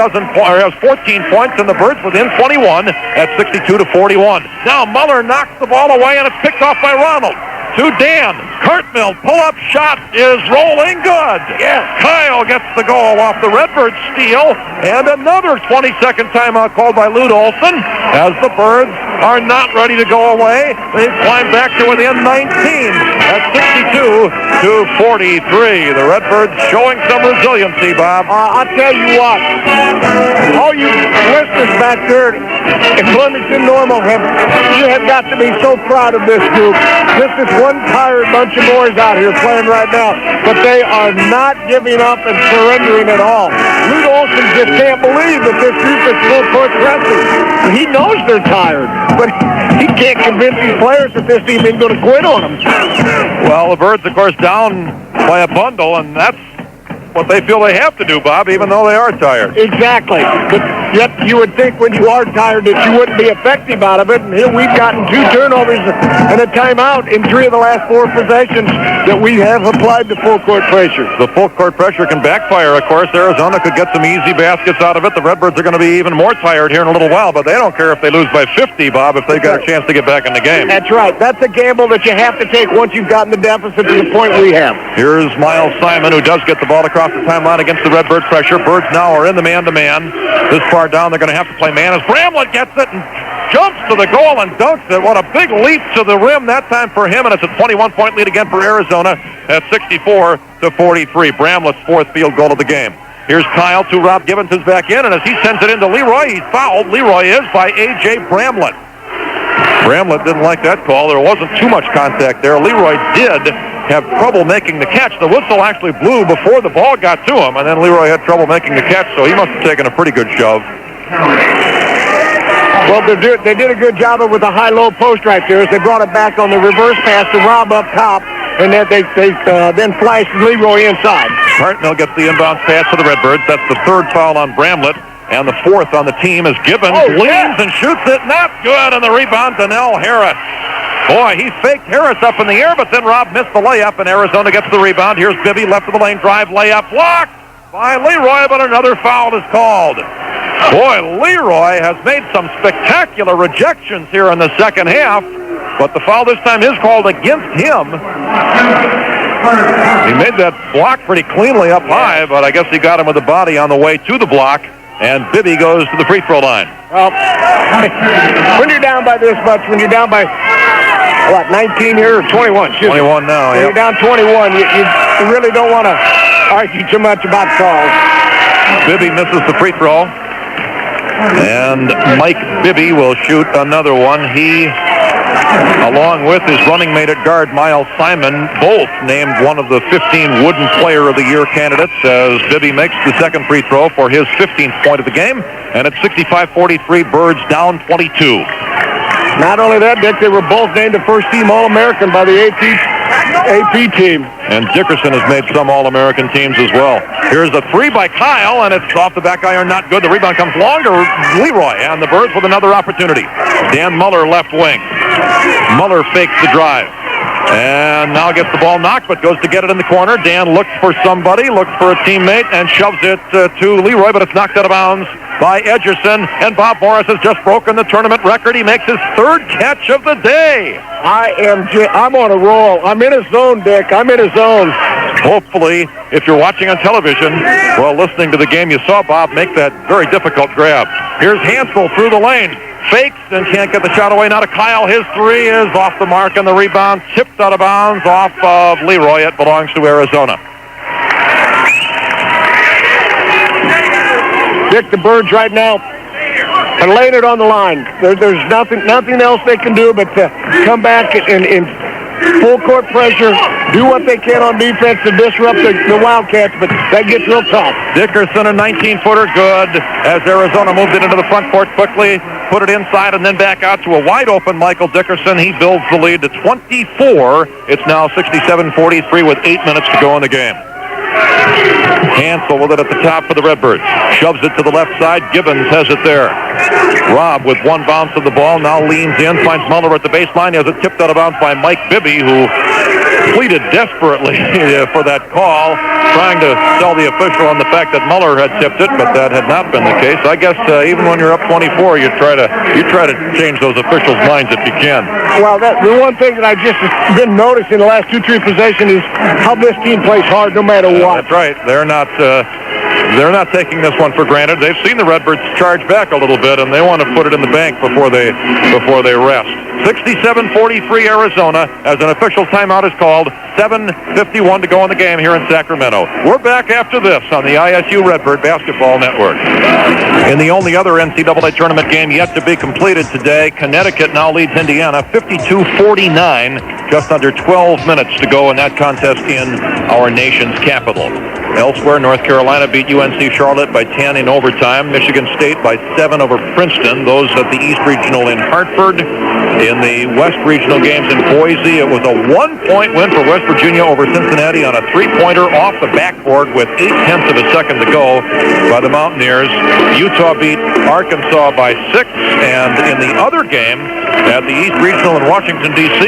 points, and the Birds within 21 at 62-41. Now Muller knocks the ball away, and it's picked off by Ronald. To Dan. Cartmill pull-up shot is rolling good. Yes. Kyle gets the goal off the Redbird steal, and another 20-second timeout called by Lute Olson as the Birds are not ready to go away. They've climbed back to within 19 at 62-43. The Redbirds showing some resiliency, Bob. I'll tell you what. All you listeners back there in Bloomington Normal, you have got to be so proud of this group. This is one tired bunch of boys out here playing right now, but they are not giving up and surrendering at all. Lute Olson just can't believe that this group is full court pressing. He knows they're tired, but he can't convince these players that this team ain't going to quit on them. Well, the Birds, of course, down by a bundle, and that's what they feel they have to do, Bob, even though they are tired. Exactly. But Yet you would think when you are tired that you wouldn't be effective out of it. And here we've gotten 2 turnovers and a timeout in 3 of the last 4 possessions that we have applied the full court pressure. The full court pressure can backfire, of course. Arizona could get some easy baskets out of it. The Redbirds are going to be even more tired here in a little while, but they don't care if they lose by 50, Bob, if they've got a chance to get back in the game. That's right. That's a gamble that you have to take once you've gotten the deficit to the point we have. Here's Miles Simon, who does get the ball across the timeline against the Redbird pressure. Birds now are in the man-to-man. This far down, they're going to have to play man as Bramlett gets it and jumps to the goal and dunks it. What a big leap to the rim that time for him, and it's a 21-point lead again for Arizona at 64-43. Bramlett's 4th field goal of the game. Here's Kyle to Rob Gibbons, who's back in, and as he sends it into Leroy, he's fouled. Leroy is by A.J. Bramlett. Bramlett didn't like that call. There wasn't too much contact there. Leroy did have trouble making the catch. The whistle actually blew before the ball got to him, and then Leroy had trouble making the catch, so he must have taken a pretty good shove. Well, they did a good job with the high-low post right there as they brought it back on the reverse pass to Rob up top, and then they then flashed Leroy inside. Hartnell gets the inbounds pass to the Redbirds. That's the 3rd foul on Bramlett, and the 4th on the team as Gibbons leans and shoots it. Not good, and the rebound to Nell Harris. Boy, he faked Harris up in the air, but then Rob missed the layup, and Arizona gets the rebound. Here's Bibby, left of the lane, drive, layup, blocked by Leroy, but another foul is called. Boy, Leroy has made some spectacular rejections here in the second half, but the foul this time is called against him. He made that block pretty cleanly up high, but I guess he got him with the body on the way to the block, and Bibby goes to the free throw line. Well, when you're down by this much, when you're down by, 19 here or 21? 21 now, When you're down 21, you really don't want to argue too much about calls. Bibby misses the free throw. And Mike Bibby will shoot another one. He, along with his running mate at guard, Miles Simon, both named one of the 15 Wooden Player of the Year candidates as Bibby makes the second free throw for his 15th point of the game. And it's 65-43, Birds down 22. Not only that, Dick, they were both named the first-team All-American by the AP team. And Dickerson has made some All-American teams as well. Here's a 3 by Kyle, and it's off the back iron, not good. The rebound comes long to Leroy, and the Birds with another opportunity. Dan Muller, left wing. Muller fakes the drive. And now gets the ball knocked, but goes to get it in the corner. Dan looks for somebody, looks for a teammate, and shoves it to Leroy, but it's knocked out of bounds by Edgerson. And Bob Morris has just broken the tournament record. He makes his 3rd catch of the day. I'm on a roll. I'm in a zone, Dick. I'm in a zone. Hopefully, if you're watching on television, while listening to the game, you saw Bob make that very difficult grab. Here's Hansel through the lane. Fakes and can't get the shot away. Now to Kyle. His 3 is off the mark, and the rebound tipped out of bounds off of Leroy. It belongs to Arizona. Dick, the Birds right now are laying it on the line. There's nothing else they can do but to come back in full court pressure, do what they can on defense to disrupt the Wildcats, but that gets real tough. Dickerson, a 19-footer, good, as Arizona moved it into the front court quickly, put it inside, and then back out to a wide-open Michael Dickerson. He builds the lead to 24. It's now 67-43 with 8 minutes to go in the game. Hansel with it at the top for the Redbirds. Shoves it to the left side. Gibbons has it there. Rob with one bounce of the ball now leans in, finds Muller at the baseline. He has it tipped out of bounds by Mike Bibby, who pleaded desperately for that call, trying to sell the official on the fact that Muller had tipped it, but that had not been the case. I guess even when you're up 24, you try to change those officials' minds if you can. Well, the one thing that I just been noticing the last 2-3 possessions is how this team plays hard no matter what. That's right. They're not taking this one for granted. They've seen the Redbirds charge back a little bit, and they want to put it in the bank before they rest. 67-43 Arizona as an official timeout is called. 7:51 to go in the game here in Sacramento. We're back after this on the ISU Redbird Basketball Network. In the only other NCAA tournament game yet to be completed today, Connecticut now leads Indiana 52-49 Just under 12 minutes to go in that contest in our nation's capital. Elsewhere, North Carolina beat UNC Charlotte by 10 in overtime. Michigan State by 7 over Princeton. Those at the East Regional in Hartford. In the West Regional games in Boise, it was a 1-point win for West Virginia over Cincinnati on a 3-pointer off the backboard with 0.8 of a second to go by the Mountaineers. Utah beat Arkansas by 6. And in the other game at the East Regional in Washington, D.C.,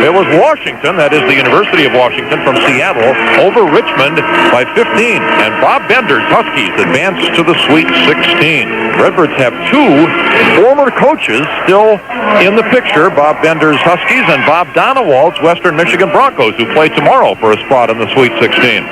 it was Washington, that is the University of Washington from Seattle, over Richmond by 15. And Bob Bender's Huskies advanced to the Sweet 16. Redbirds have 2 former coaches still in the picture, Bob Bender's Huskies and Bob Donewald's Western Michigan Broncos, who play tomorrow for a spot in the Sweet 16.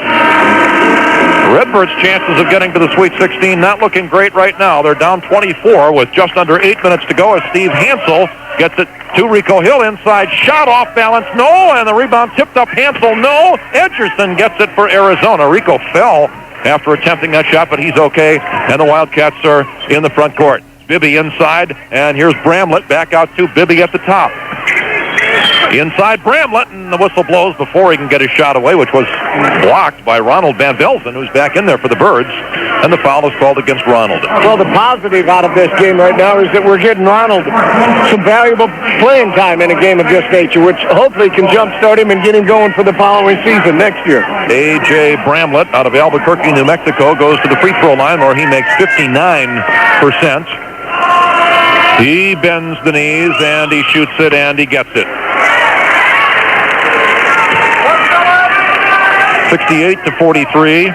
Redbirds' chances of getting to the Sweet 16 not looking great right now. They're down 24 with just under 8 minutes to go as Steve Hansel gets it to Rico Hill. Inside shot off balance, no, and the rebound tipped up Hansel, no. Edgerson gets it for Arizona. Rico fell after attempting that shot, but he's okay, and the Wildcats are in the front court. Bibby inside, and here's Bramlett back out to Bibby at the top. Inside Bramlett, and the whistle blows before he can get his shot away, which was blocked by Ronald Van Velzen, who's back in there for the Birds, and the foul is called against Ronald. Well, the positive out of this game right now is that we're getting Ronald some valuable playing time in a game of this nature, which hopefully can jumpstart him and get him going for the following season next year. A.J. Bramlett out of Albuquerque, New Mexico, goes to the free throw line where he makes 59%. He bends the knees, and he shoots it, and he gets it. 68-43.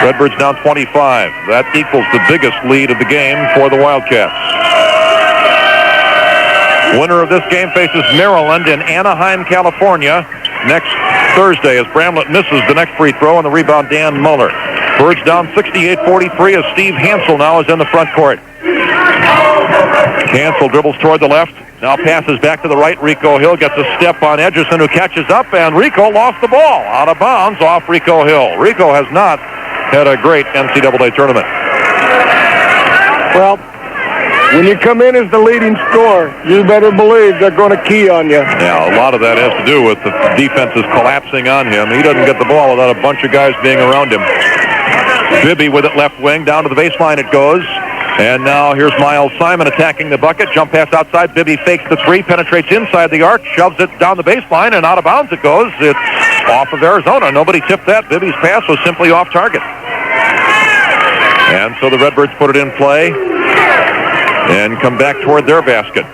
Redbirds down 25. That equals the biggest lead of the game for the Wildcats. Winner of this game faces Maryland in Anaheim, California next Thursday as Bramlett misses the next free throw, and the rebound Dan Muller. Birds down 68-43 as Steve Hansel now is in the front court. Hansel dribbles toward the left. Now passes back to the right. Rico Hill gets a step on Edgerson, who catches up, and Rico lost the ball. Out of bounds off Rico Hill. Rico has not had a great NCAA tournament. Well, when you come in as the leading scorer, you better believe they're going to key on you. Yeah, a lot of that has to do with the defense is collapsing on him. He doesn't get the ball without a bunch of guys being around him. Bibby with it left wing. Down to the baseline it goes. And now here's Miles Simon attacking the bucket. Jump pass outside. Bibby fakes the three, penetrates inside the arc, shoves it down the baseline, and out of bounds it goes. It's off of Arizona. Nobody tipped that. Bibby's pass was simply off target. And so the Redbirds put it in play and come back toward their basket.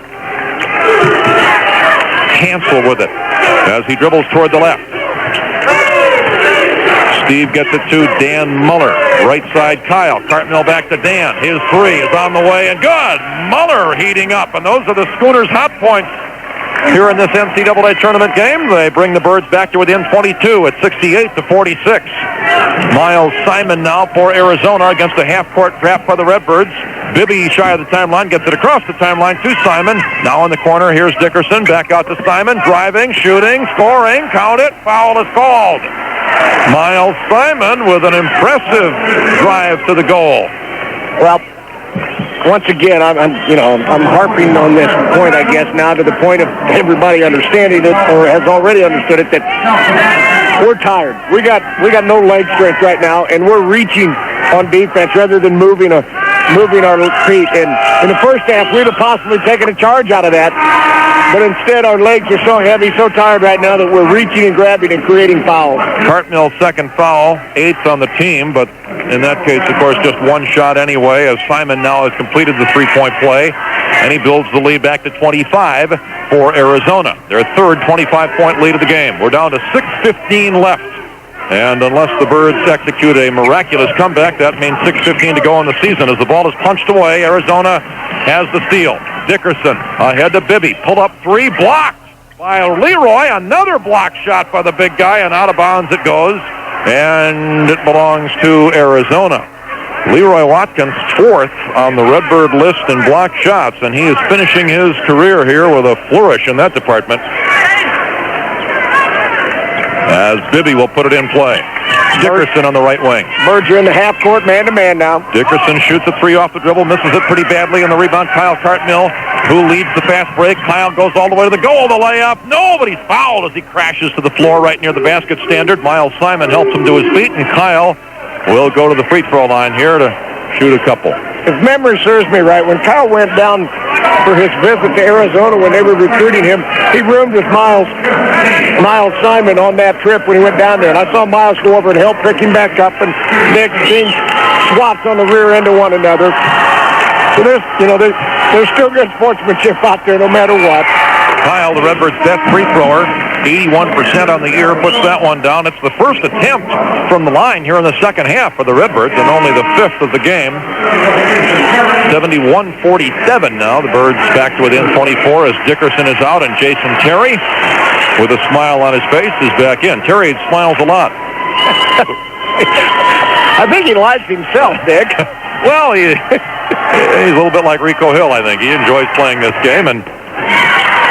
Hansel with it as he dribbles toward the left. Steve gets it to Dan Muller. Right side, Kyle. Cartmill back to Dan. His three is on the way and good. Muller heating up, and those are the Schooners' hot points here in this NCAA tournament game. They bring the Birds back to within 22 at 68-46. Miles Simon now for Arizona against a half-court trap by the Redbirds. Bibby shy of the timeline, gets it across the timeline to Simon. Now in the corner, here's Dickerson. Back out to Simon. Driving, shooting, scoring. Count it. Foul is called. Miles Simon with an impressive drive to the goal. Well, once again, I'm harping on this point, I guess, now to the point of everybody understanding it, or has already understood it, that we're tired. We got no leg strength right now, and we're reaching on defense rather than moving our feet. And in the first half, we'd have possibly taken a charge out of that. But instead, our legs are so heavy, so tired right now that we're reaching and grabbing and creating fouls. Cartmill's second foul, 8th on the team, but in that case, of course, just one shot anyway, as Simon now has completed the three-point play, and he builds the lead back to 25 for Arizona. Their third 25-point lead of the game. We're down to 6:15 left. And unless the Birds execute a miraculous comeback, that means 6:15 to go in the season. As the ball is punched away, Arizona has the steal. Dickerson ahead to Bibby. Pull up three, blocked by Leroy. Another block shot by the big guy, and out of bounds it goes. And it belongs to Arizona. Leroy Watkins, 4th on the Redbird list in block shots, and he is finishing his career here with a flourish in that department. As Bibby will put it in play. Dickerson on the right wing. Birds are in the half court, man-to-man now. Dickerson shoots a three off the dribble, misses it pretty badly, and the rebound, Kyle Cartmill, who leads the fast break. Kyle goes all the way to the goal, the layup. No, but he's fouled as he crashes to the floor right near the basket standard. Miles Simon helps him to his feet, and Kyle will go to the free throw line here to shoot a couple. If memory serves me right, when Kyle went down for his visit to Arizona when they were recruiting him, he roomed with Miles Simon on that trip when he went down there. And I saw Miles go over and help pick him back up, and Nick team swaps on the rear end of one another. So there's still good sportsmanship out there no matter what. Kyle, the Redbirds' best free thrower, 81% on the year, puts that one down. It's the first attempt from the line here in the second half for the Redbirds, and only the fifth of the game. 71-47 now. The Birds back to within 24 as Dickerson is out, and Jason Terry, with a smile on his face, is back in. Terry smiles a lot. I think he likes himself, Dick. Well, he's a little bit like Rico Hill, I think. He enjoys playing this game, and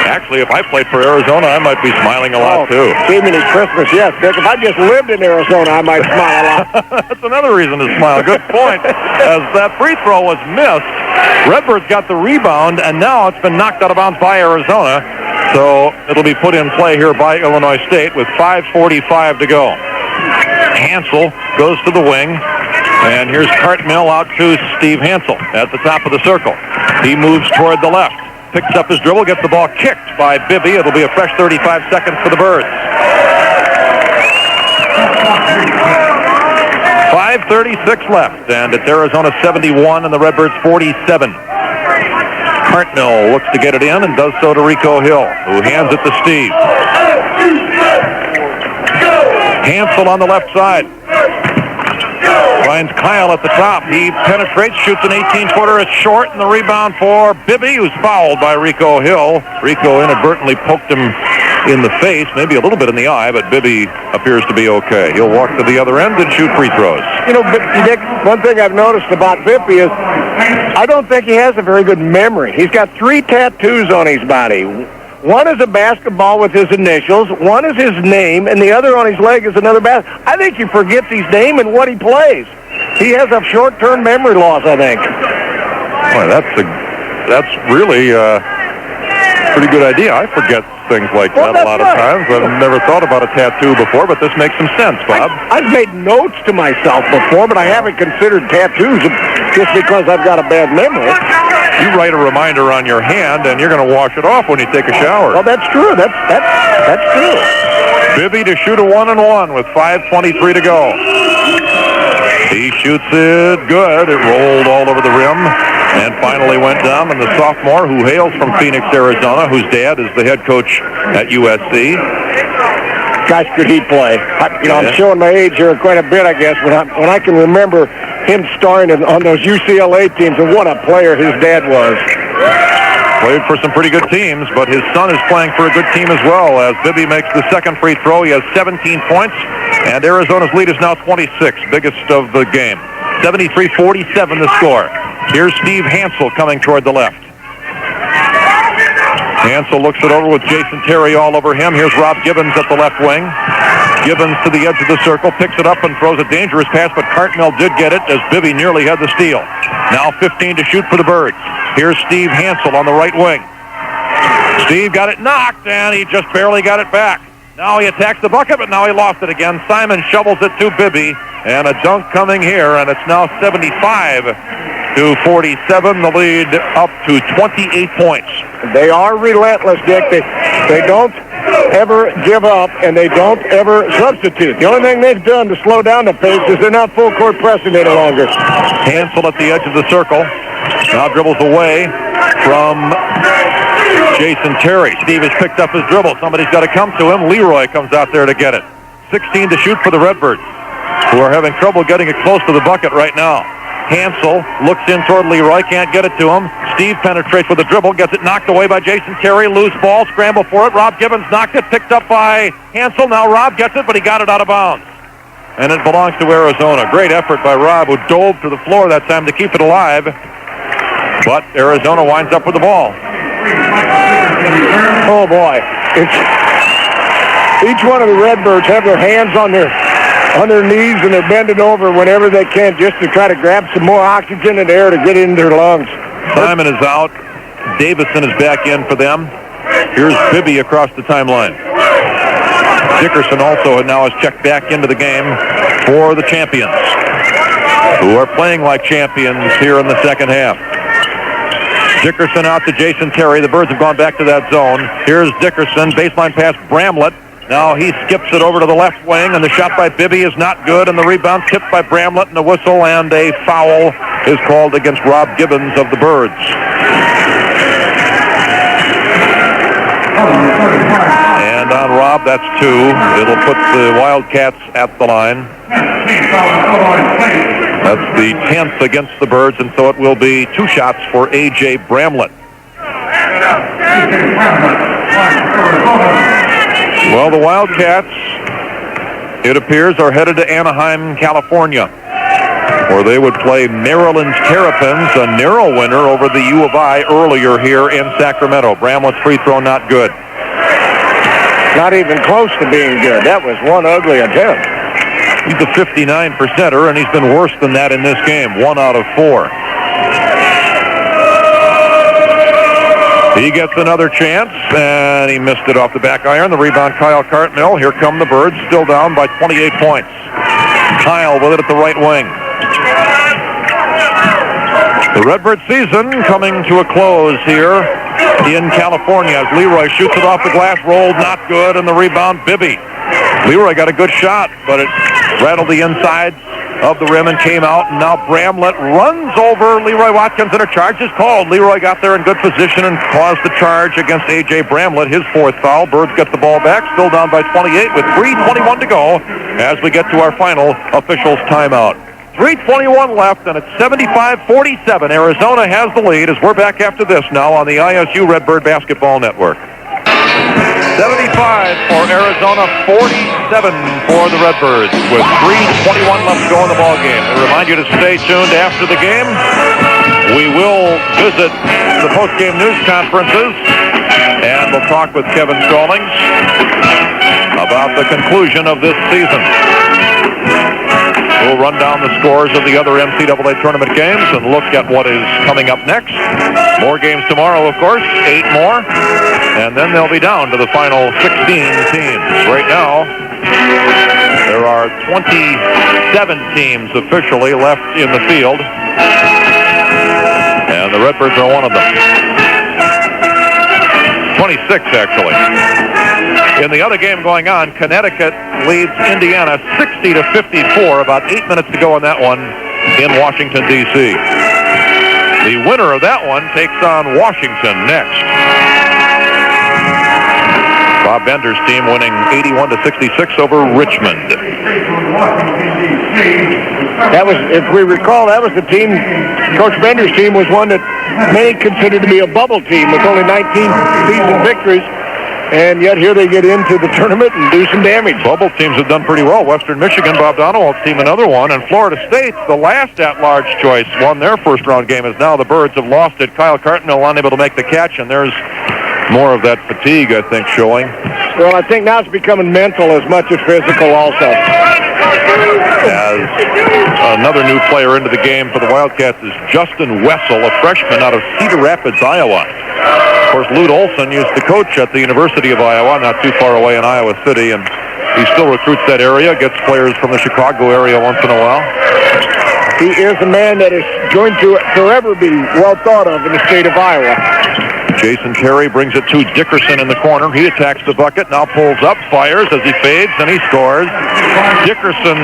actually, if I played for Arizona, I might be smiling a lot, too. Jiminy Christmas, yes, Dick. If I just lived in Arizona, I might smile a lot. That's another reason to smile. Good point. As that free throw was missed, Redbirds got the rebound, and now it's been knocked out of bounds by Arizona. So it'll be put in play here by Illinois State with 5:45 to go. Hansel goes to the wing, and here's Cartmill out to Steve Hansel at the top of the circle. He moves toward the left. Picks up his dribble, gets the ball kicked by Bibby. It'll be a fresh 35 seconds for the Birds. 5:36 left, and it's Arizona 71 and the Redbirds 47. Cartmill looks to get it in and does so to Rico Hill, who hands it to Steve. Hansel on the left side. Finds Kyle at the top. He penetrates, shoots an 18-footer. It's short, and the rebound for Bibby, who's fouled by Rico Hill. Rico inadvertently poked him in the face, maybe a little bit in the eye, but Bibby appears to be okay. He'll walk to the other end and shoot free throws. You know, Dick, one thing I've noticed about Bibby is I don't think he has a very good memory. He's got 3 tattoos on his body. One is a basketball with his initials, one is his name, and the other on his leg is another basketball. I think he forgets his name and what he plays. He has a short-term memory loss, I think. Well, that's really a pretty good idea. I forget things like that a lot of times. I've never thought about a tattoo before, but this makes some sense, Bob. I've made notes to myself before, but I haven't considered tattoos just because I've got a bad memory. You write a reminder on your hand, and you're going to wash it off when you take a shower. Well, that's true. That's true. Bibby to shoot a 1-and-1 with 5:23 to go. He shoots it good. It rolled all over the rim and finally went down. And the sophomore, who hails from Phoenix, Arizona, whose dad is the head coach at USC. Gosh, could he play? I'm showing my age here quite a bit, I guess, when I can remember him starring on those UCLA teams, and what a player his dad was. Played for some pretty good teams, but his son is playing for a good team as well as Bibby makes the second free throw. He has 17 points, and Arizona's lead is now 26, biggest of the game. 73-47 the score. Here's Steve Hansel coming toward the left. Hansel looks it over with Jason Terry all over him. Here's Rob Gibbons at the left wing. Gibbons to the edge of the circle, picks it up and throws a dangerous pass, but Cartmill did get it as Bibby nearly had the steal. Now 15 to shoot for the Birds. Here's Steve Hansel on the right wing. Steve got it knocked, and he just barely got it back. Now he attacks the bucket, but now he lost it again. Simon shovels it to Bibby, and a dunk coming here, and it's now 75-47. The lead up to 28 points. They are relentless, Dick. They don't ever give up, and they don't ever substitute. The only thing they've done to slow down the pace is they're not full court pressing any longer. Hansel at the edge of the circle. Now dribbles away from Jason Terry. Steve has picked up his dribble. Somebody's got to come to him. Leroy comes out there to get it. 16 to shoot for the Redbirds, who are having trouble getting it close to the bucket right now. Hansel looks in toward Leroy, can't get it to him. Steve penetrates with a dribble, gets it knocked away by Jason Terry. Loose ball, scramble for it. Rob Gibbons knocked it, picked up by Hansel. Now Rob gets it, but he got it out of bounds. And it belongs to Arizona. Great effort by Rob, who dove to the floor that time to keep it alive. But Arizona winds up with the ball. Oh, boy. Each one of the Redbirds have their hands on their on their knees and they're bending over whenever they can just to try to grab some more oxygen and air to get into their lungs. Simon is out. Davison is back in for them. Here's Bibby across the timeline. Dickerson also now has checked back into the game for the champions, who are playing like champions here in the second half. Dickerson out to Jason Terry. The Birds have gone back to that zone. Here's Dickerson. Baseline pass, Bramlett. Now he skips it over to the left wing, and the shot by Bibby is not good, and the rebound tipped by Bramlett, and a whistle and a foul is called against Rob Gibbons of the Birds. And on Rob, that's 2. It'll put the Wildcats at the line. That's the 10th against the Birds, and so it will be 2 shots for A.J. Bramlett. Well, the Wildcats, it appears, are headed to Anaheim, California, where they would play Maryland's Terrapins, a narrow winner over the U of I earlier here in Sacramento. Bramlett's free throw not good. Not even close to being good. That was one ugly attempt. He's a 59%er, and he's been worse than that in this game, 1 out of 4. He gets another chance, and he missed it off the back iron. The rebound, Kyle Cartmill. Here come the Birds, still down by 28 points. Kyle with it at the right wing. The Redbird season coming to a close here in California as Leroy shoots it off the glass, rolled, not good, and the rebound, Bibby. Leroy got a good shot, but it rattled the inside of the rim and came out, and now Bramlett runs over Leroy Watkins, and a charge is called. Leroy got there in good position and caused the charge against A.J. Bramlett, his 4th foul. Birds get the ball back, still down by 28 with 3:21 to go as we get to our final officials timeout. 3:21 left, and it's 75-47. Arizona has the lead as we're back after this now on the ISU Redbird Basketball Network. 75 for Arizona, 47 for the Redbirds with 3:21 left to go in the ball game. I remind you to stay tuned after the game. We will visit the post-game news conferences, and we'll talk with Kevin Stallings about the conclusion of this season. We'll run down the scores of the other NCAA tournament games and look at what is coming up next. More games tomorrow, of course, 8 more. And then they'll be down to the final 16 teams. Right now, there are 27 teams officially left in the field. And the Redbirds are one of them. 26, actually. In the other game going on, Connecticut leads Indiana 60-54. About 8 minutes to go in that one in Washington, D.C. The winner of that one takes on Washington next. Bob Bender's team winning 81-66 over Richmond. That was, if we recall, that was the team, Coach Bender's team was one that many considered to be a bubble team with only 19 season victories. And yet here they get into the tournament and do some damage. Bubble teams have done pretty well. Western Michigan, Bob Donowald's team, another one. And Florida State, the last at-large choice, won their first-round game, as now the Birds have lost it. Kyle Cartmill unable to make the catch, and there's more of that fatigue, I think, showing. Well, I think now it's becoming mental as much as physical also. As another new player into the game for the Wildcats is Justin Wessel, a freshman out of Cedar Rapids, Iowa. Of course, Lute Olson used to coach at the University of Iowa, not too far away in Iowa City, and he still recruits that area, gets players from the Chicago area once in a while. He is a man that is going to forever be well thought of in the state of Iowa. Jason Terry brings it to Dickerson in the corner. He attacks the bucket, now pulls up, fires as he fades, and he scores. Dickerson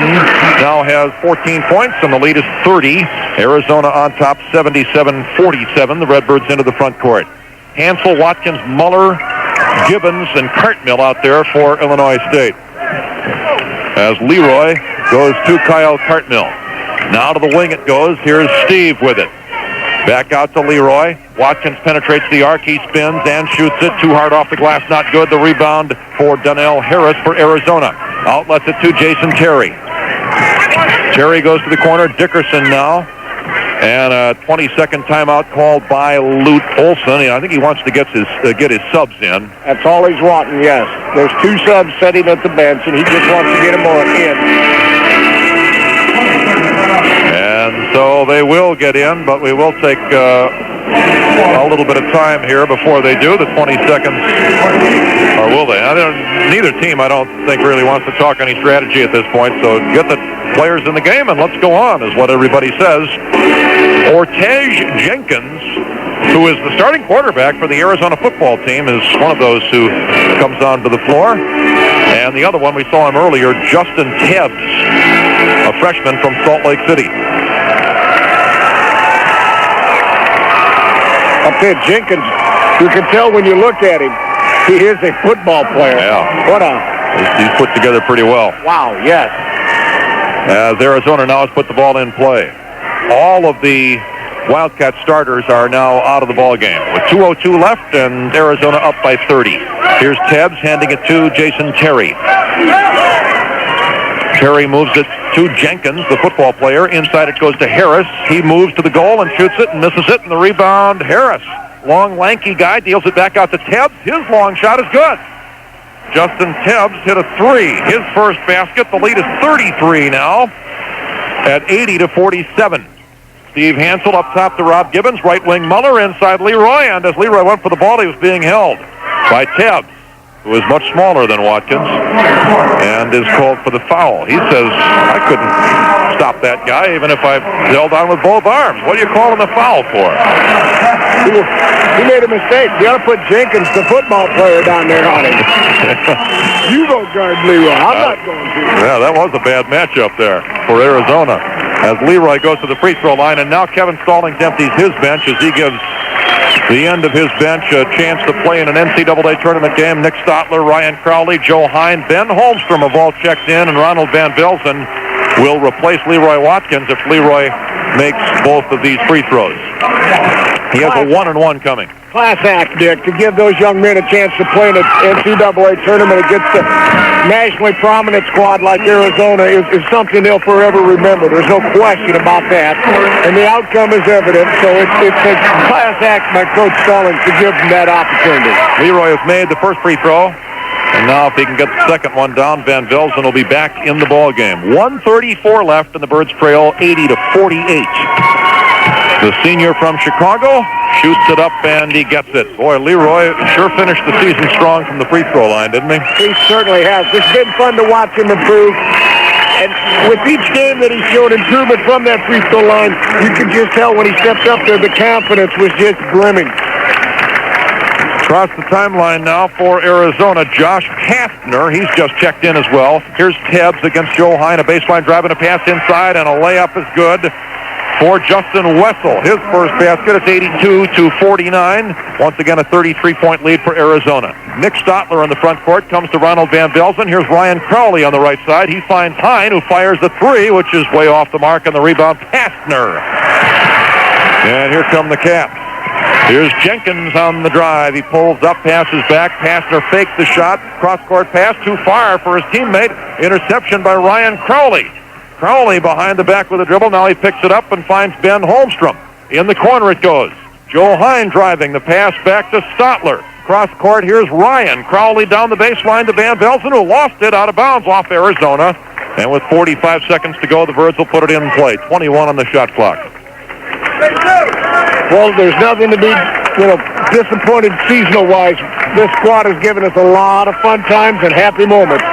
now has 14 points, and the lead is 30. Arizona on top, 77-47. The Redbirds into the front court. Hansel, Watkins, Muller, Gibbons, and Cartmill out there for Illinois State. As Leroy goes to Kyle Cartmill. Now to the wing it goes. Here's Steve with it. Back out to Leroy. Watkins penetrates the arc. He spins and shoots it. Too hard off the glass. Not good. The rebound for Donnell Harris for Arizona. Outlets it to Jason Terry. Terry goes to the corner. Dickerson now. And a 20-second timeout called by Lute Olson. I think he wants to get his subs in. That's all he's wanting, yes. There's 2 subs sitting at the bench, and he just wants to get them all in. So they will get in, but we will take a little bit of time here before they do. The 20 seconds, or will they? Neither team, I don't think, really wants to talk any strategy at this point. So get the players in the game and let's go on, is what everybody says. Ortej Jenkins, who is the starting quarterback for the Arizona football team, is one of those who comes onto the floor. And the other one, we saw him earlier, Justin Tebbs, a freshman from Salt Lake City. Up there, Jenkins, you can tell when you look at him, he is a football player. Yeah. He's put together pretty well. Wow, yes. As Arizona now has put the ball in play. All of the Wildcat starters are now out of the ball game with 2:02 left and Arizona up by 30. Here's Tebbs handing it to Jason Terry. Terry moves it to Jenkins, the football player. Inside it goes to Harris. He moves to the goal and shoots it and misses it. And the rebound, Harris. Long, lanky guy deals it back out to Tebbs. His long shot is good. Justin Tebbs hit a three. His first basket. The lead is 33 now at 80-47. Steve Hansel up top to Rob Gibbons. Right wing Muller inside Leroy. And as Leroy went for the ball, he was being held by Tebbs, who is much smaller than Watkins, and is called for the foul. He says, I couldn't stop that guy even if I held on with both arms. What are you calling the foul for? He made a mistake. You got to put Jenkins, the football player, down there on him. You go guard Leroy. I'm not going to. Yeah, that was a bad matchup there for Arizona. As Leroy goes to the free throw line, and now Kevin Stallings empties his bench as he gives the end of his bench a chance to play in an NCAA tournament game. Nick Stotler, Ryan Crowley, Joe Hine, Ben Holmstrom have all checked in, and Ronald Van Velzen will replace Leroy Watkins if Leroy makes both of these free throws. He has a 1-and-1 coming. Class act, Dick, to give those young men a chance to play in an NCAA tournament against a nationally prominent squad like Arizona is something they'll forever remember. There's no question about that. And the outcome is evident, so it's a class act by Coach Stallings to give them that opportunity. Leroy has made the first free throw. And now if he can get the second one down, Van Velzen will be back in the ball game. 1:34 left, and the Birds trail 80-48. The senior from Chicago shoots it up, and he gets it. Boy, Leroy sure finished the season strong from the free throw line, didn't he? He certainly has. It's been fun to watch him improve. And with each game that he showed improvement from that free throw line, you could just tell when he stepped up there, the confidence was just brimming. Across the timeline now for Arizona, Josh Pastner. He's just checked in as well. Here's Tebbs against Joe Hine. A baseline drive and a pass inside, and a layup is good for Justin Wessel. His first basket. It's 82-49. Once again, a 33-point lead for Arizona. Nick Stotler in the front court comes to Ronald Van Velzen. Here's Ryan Crowley on the right side. He finds Hine, who fires the three, which is way off the mark, and the rebound, Pastner. And here come the Caps. Here's Jenkins on the drive. He pulls up, passes back. Pastner fakes the shot. Cross-court pass too far for his teammate. Interception by Ryan Crowley. Crowley behind the back with a dribble. Now he picks it up and finds Ben Holmstrom. In the corner it goes. Joe Hine driving. The pass back to Stotler. Cross-court, here's Ryan. Crowley down the baseline to Van Velzen, who lost it out of bounds off Arizona. And with 45 seconds to go, the Birds will put it in play. 21 on the shot clock. Well, there's nothing to be, disappointed seasonal-wise. This squad has given us a lot of fun times and happy moments.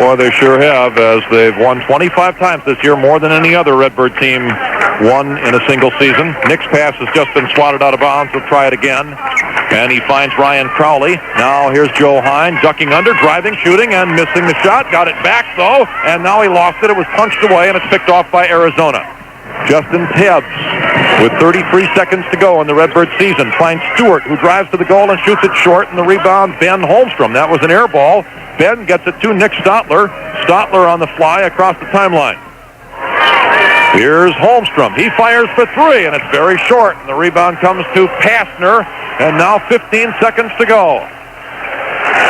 Well, they sure have, as they've won 25 times this year, more than any other Redbird team won in a single season. Nick's pass has just been swatted out of bounds. He'll try it again. And he finds Ryan Crowley. Now here's Joe Hine, ducking under, driving, shooting, and missing the shot. Got it back, though, and now he lost it. It was punched away, and it's picked off by Arizona. Justin Tebbs, with 33 seconds to go in the Redbird season, finds Stewart, who drives to the goal and shoots it short, and the rebound, Ben Holmstrom. That was an air ball. Ben gets it to Nick Stotler. Stotler on the fly across the timeline. Here's Holmstrom. He fires for three, and it's very short. And the rebound comes to Pastner, and now 15 seconds to go.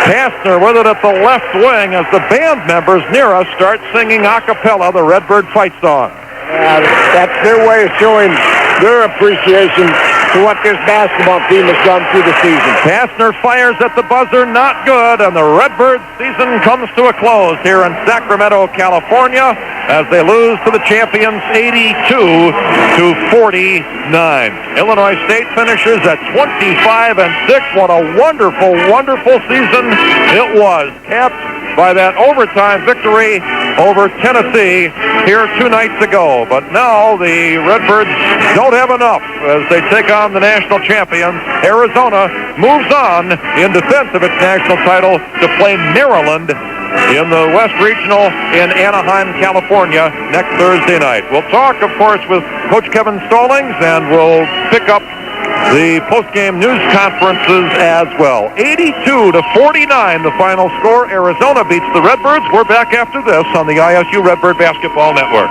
Pastner with it at the left wing as the band members near us start singing a cappella the Redbird fight song. That's their way of showing their appreciation to what this basketball team has done through the season. Pastner fires at the buzzer, not good, and the Redbird season comes to a close here in Sacramento, California. as they lose to the champions 82-49. Illinois State finishes at 25-6. What a wonderful, wonderful season it was, capped by that overtime victory over Tennessee here 2 nights ago. But now the Redbirds don't have enough as they take on the national champions. Arizona moves on in defense of its national title to play Maryland in the West Regional in Anaheim, California next Thursday night. We'll talk, of course, with Coach Kevin Stallings, and we'll pick up the post-game news conferences as well. 82-49, the final score. Arizona beats the Redbirds. We're back after this on the ISU Redbird Basketball Network.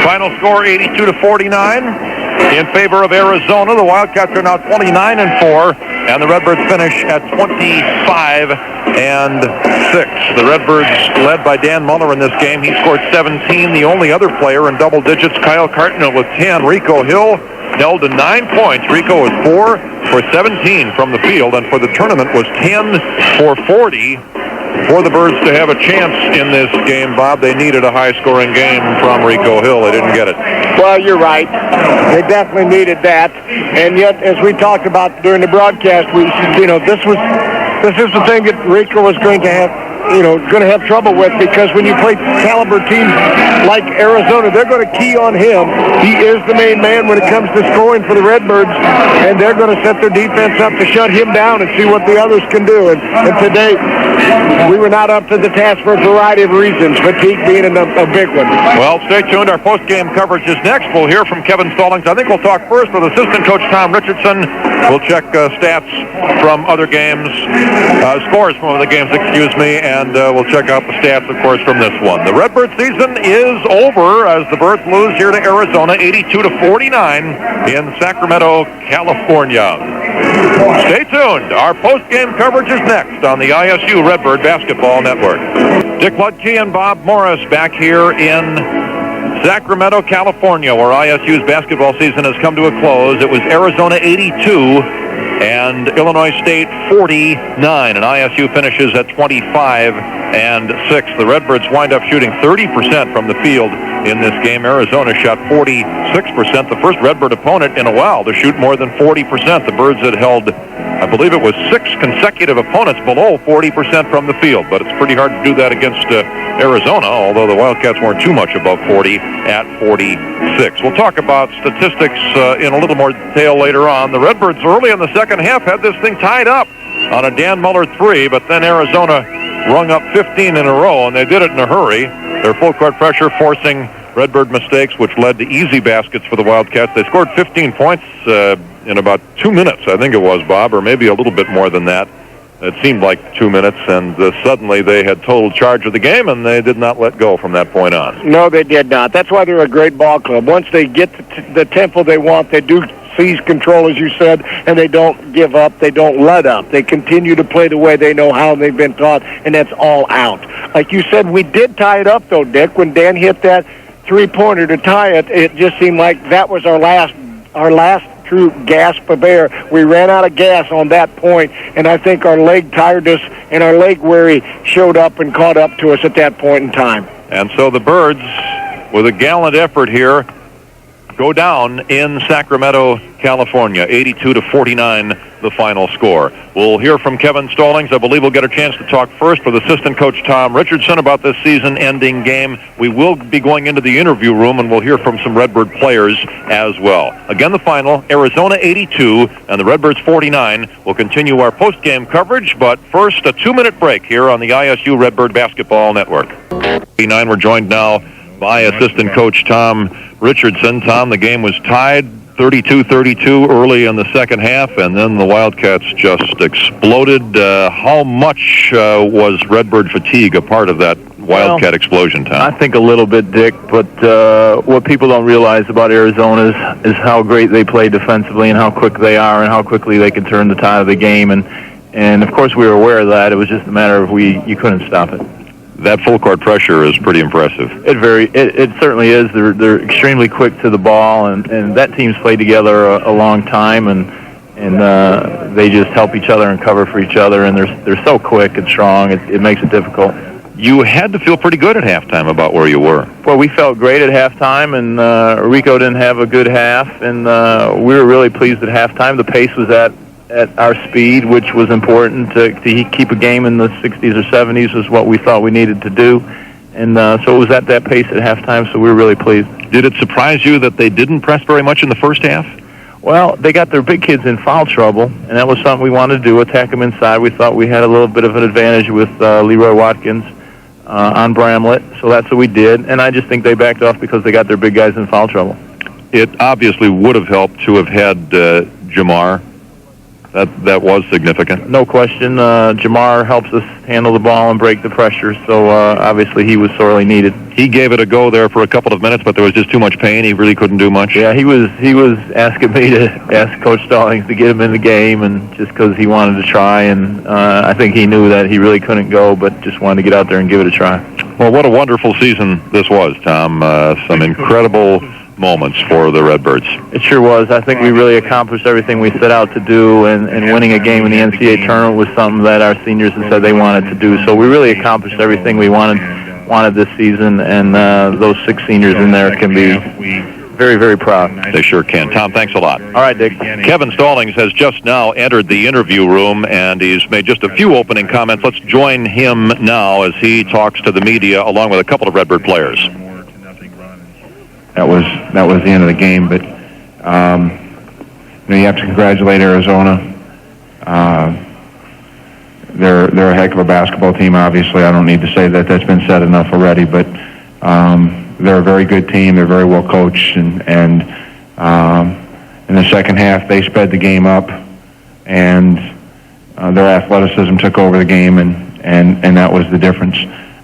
Final score 82-49 in favor of Arizona. The Wildcats are now 29-4, and the Redbirds finish at 25-6. The Redbirds led by Dan Muller in this game. He scored 17. The only other player in double digits, Kyle Cartnell, with 10. Rico Hill held to 9 points. Rico was 4 for 17 from the field, and for the tournament was 10 for 40. For the Birds to have a chance in this game, Bob, they needed a high-scoring game from Rico Hill. They didn't get it. Well, you're right. They definitely needed that. And yet, as we talked about during the broadcast, this is the thing that Rico was going to have trouble with, because when you play caliber teams like Arizona, they're going to key on him. He is the main man when it comes to scoring for the Redbirds, and they're going to set their defense up to shut him down and see what the others can do. And today, we were not up to the task for a variety of reasons, fatigue being a big one. Well, stay tuned. Our post-game coverage is next. We'll hear from Kevin Stallings. I think we'll talk first with assistant coach Tom Richardson. We'll check stats from other games, scores from other games, and we'll check out the stats, of course, from this one. The Redbird season is over as the Birds lose here to Arizona 82-49 in Sacramento, California. Stay tuned. Our post-game coverage is next on the ISU Redbird Basketball Network. Dick Luedke and Bob Morris back here in Sacramento, California, where ISU's basketball season has come to a close. It was Arizona 82 and Illinois State 49, and ISU finishes at 25-6. The Redbirds wind up shooting 30% from the field in this game. Arizona shot 46%, the first Redbird opponent in a while to shoot more than 40%. The Birds had held, I believe it was 6 consecutive opponents below 40% from the field, but it's pretty hard to do that against Arizona, although the Wildcats weren't too much above 40 at 46. We'll talk about statistics in a little more detail later on. The Redbirds early in the second half had this thing tied up on a Dan Muller 3, but then Arizona rung up 15 in a row, and they did it in a hurry. Their full court pressure forcing Redbird mistakes, which led to easy baskets for the Wildcats. They scored 15 points in about 2 minutes, I think it was, Bob, or maybe a little bit more than that. It seemed like 2 minutes, and suddenly they had total charge of the game, and they did not let go from that point on. No, they did not. That's why they're a great ball club. Once they get the tempo they want, they do seize control, as you said, and they don't give up. They don't let up. They continue to play the way they know how they've been taught, and that's all out. Like you said, we did tie it up, though, Dick. When Dan hit that three-pointer to tie it, it just seemed like that was our last true gasp of air. We ran out of gas on that point, and I think our leg tiredness and our leg weary showed up and caught up to us at that point in time. And so the Birds, with a gallant effort here, go down in Sacramento, California, 82-49, the final score. We'll hear from Kevin Stallings. I believe we'll get a chance to talk first with assistant coach Tom Richardson about this season-ending game. We will be going into the interview room, and we'll hear from some Redbird players as well. Again, the final, Arizona 82 and the Redbirds 49. We'll continue our post-game coverage, but first, a 2-minute break here on the ISU Redbird Basketball Network. We're joined now by assistant coach Tom Richardson. Tom, the game was tied 32-32 early in the second half, and then the Wildcats just exploded. How much was Redbird fatigue a part of that Wildcat explosion, Tom? I think a little bit, Dick, but what people don't realize about Arizona is how great they play defensively and how quick they are and how quickly they can turn the tide of the game. And of course, we were aware of that. It was just a matter of you couldn't stop it. That full court pressure is pretty impressive. It certainly is. They're extremely quick to the ball, and that team's played together a long time, and they just help each other and cover for each other, and they're so quick and strong. It makes it difficult. you had to feel pretty good at halftime about where you were. Well, we felt great at halftime, and Rico didn't have a good half, and we were really pleased at halftime. The pace was at our speed, which was important to keep a game in the 60s or 70s is what we thought we needed to do. And so it was at that pace at halftime, so we were really pleased. Did it surprise you that they didn't press very much in the first half? Well, they got their big kids in foul trouble, and that was something we wanted to do, attack them inside. We thought we had a little bit of an advantage with Leroy Watkins on Bramlett, so that's what we did. And I just think they backed off because they got their big guys in foul trouble. It obviously would have helped to have had Jamar. That was significant. No question. Jamar helps us handle the ball and break the pressure, so obviously he was sorely needed. He gave it a go there for a couple of minutes, but there was just too much pain. He really couldn't do much. Yeah, he was asking me to ask Coach Stallings to get him in the game, and just because he wanted to try, and I think he knew that he really couldn't go, but just wanted to get out there and give it a try. Well, what a wonderful season this was, Tom. Some incredible moments for the Redbirds. It sure was. I think we really accomplished everything we set out to do, and winning a game in the NCAA tournament was something that our seniors had said they wanted to do. So we really accomplished everything we wanted this season, and those 6 seniors in there can be very, very proud. They sure can. Tom, thanks a lot. All right, Dick. Kevin Stallings has just now entered the interview room, and he's made just a few opening comments. Let's join him now as he talks to the media along with a couple of Redbird players. That was the end of the game, but you have to congratulate Arizona. They're a heck of a basketball team. Obviously, I don't need to say that. That's been said enough already. But they're a very good team. They're very well coached, and in the second half they sped the game up, and their athleticism took over the game, and that was the difference.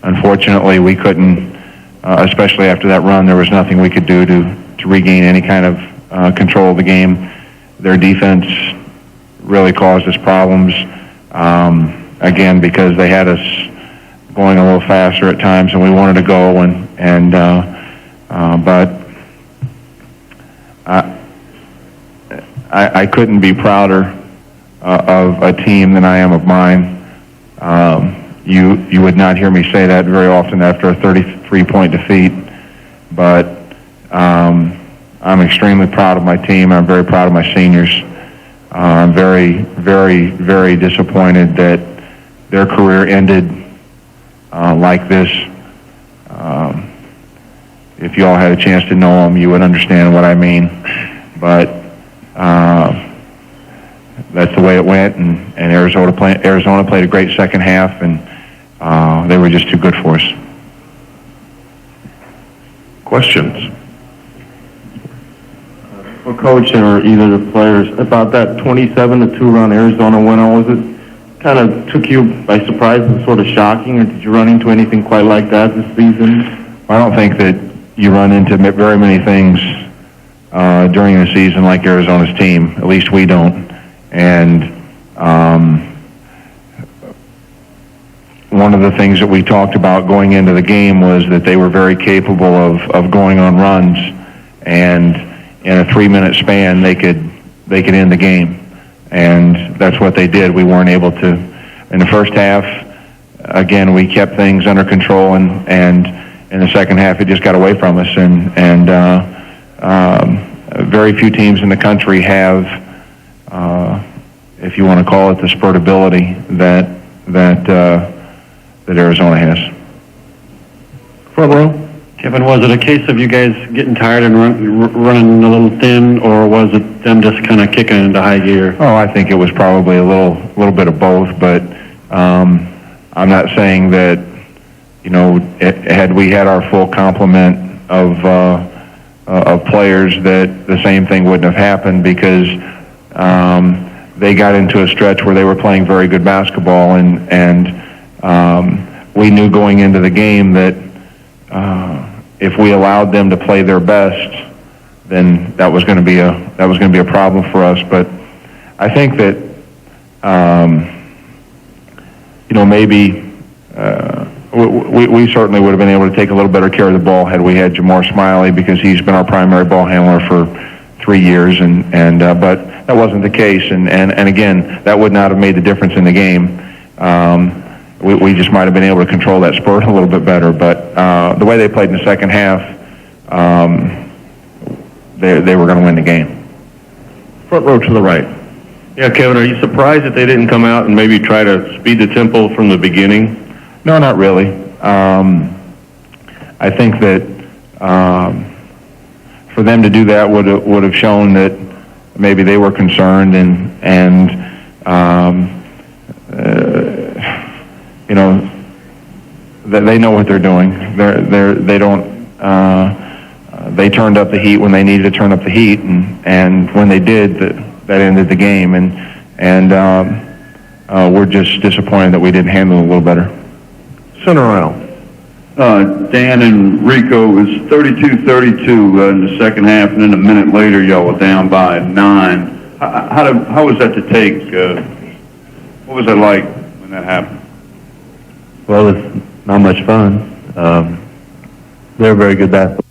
Unfortunately, we couldn't. Especially after that run, there was nothing we could do to regain any kind of control of the game. Their defense really caused us problems, again, because they had us going a little faster at times than we wanted to go, but I couldn't be prouder of a team than I am of mine. You would not hear me say that very often after a 33-point defeat, but I'm extremely proud of my team. I'm very proud of my seniors. I'm very, very, very disappointed that their career ended like this. If you all had a chance to know them, you would understand what I mean, but that's the way it went, and Arizona played a great second half, and they were just too good for us. Questions? For Coach or either the players, about that 27-2 run Arizona went on, was it kind of took you by surprise and sort of shocking, or did you run into anything quite like that this season? I don't think that you run into very many things during the season like Arizona's team. At least we don't. And one of the things that we talked about going into the game was that they were very capable of going on runs, and in a 3-minute span they could end the game, and that's what they did. We weren't able to. In the first half, again, we kept things under control, and in the second half it just got away from us, and very few teams in the country have, if you want to call it, the spurtability that Arizona has. Front row. Kevin, was it a case of you guys getting tired and running a little thin, or was it them just kind of kicking into high gear? Oh, I think it was probably a little bit of both, but I'm not saying that, had we had our full complement of players, that the same thing wouldn't have happened, because they got into a stretch where they were playing very good basketball, and we knew going into the game that if we allowed them to play their best, then that was going to be a problem for us. But I think that maybe we certainly would have been able to take a little better care of the ball had we had Jamar Smiley, because he's been our primary ball handler for 3 years, but that wasn't the case, and again, that would not have made the difference in the game. we just might have been able to control that spurt a little bit better. But the way they played in the second half, they were going to win the game. Front row to the right. Yeah, Kevin, are you surprised that they didn't come out and maybe try to speed the tempo from the beginning? No, not really. I think that for them to do that would have shown that maybe they were concerned and you know, that they know what they're doing. They don't. They turned up the heat when they needed to turn up the heat, and when they did, that ended the game. And we're just disappointed that we didn't handle it a little better. Center aisle. Dan and Rico, it was 32-32 in the second half, and then a minute later, y'all were down by 9. How was that to take? What was it like when that happened? Well, it's not much fun. They're very good basketball.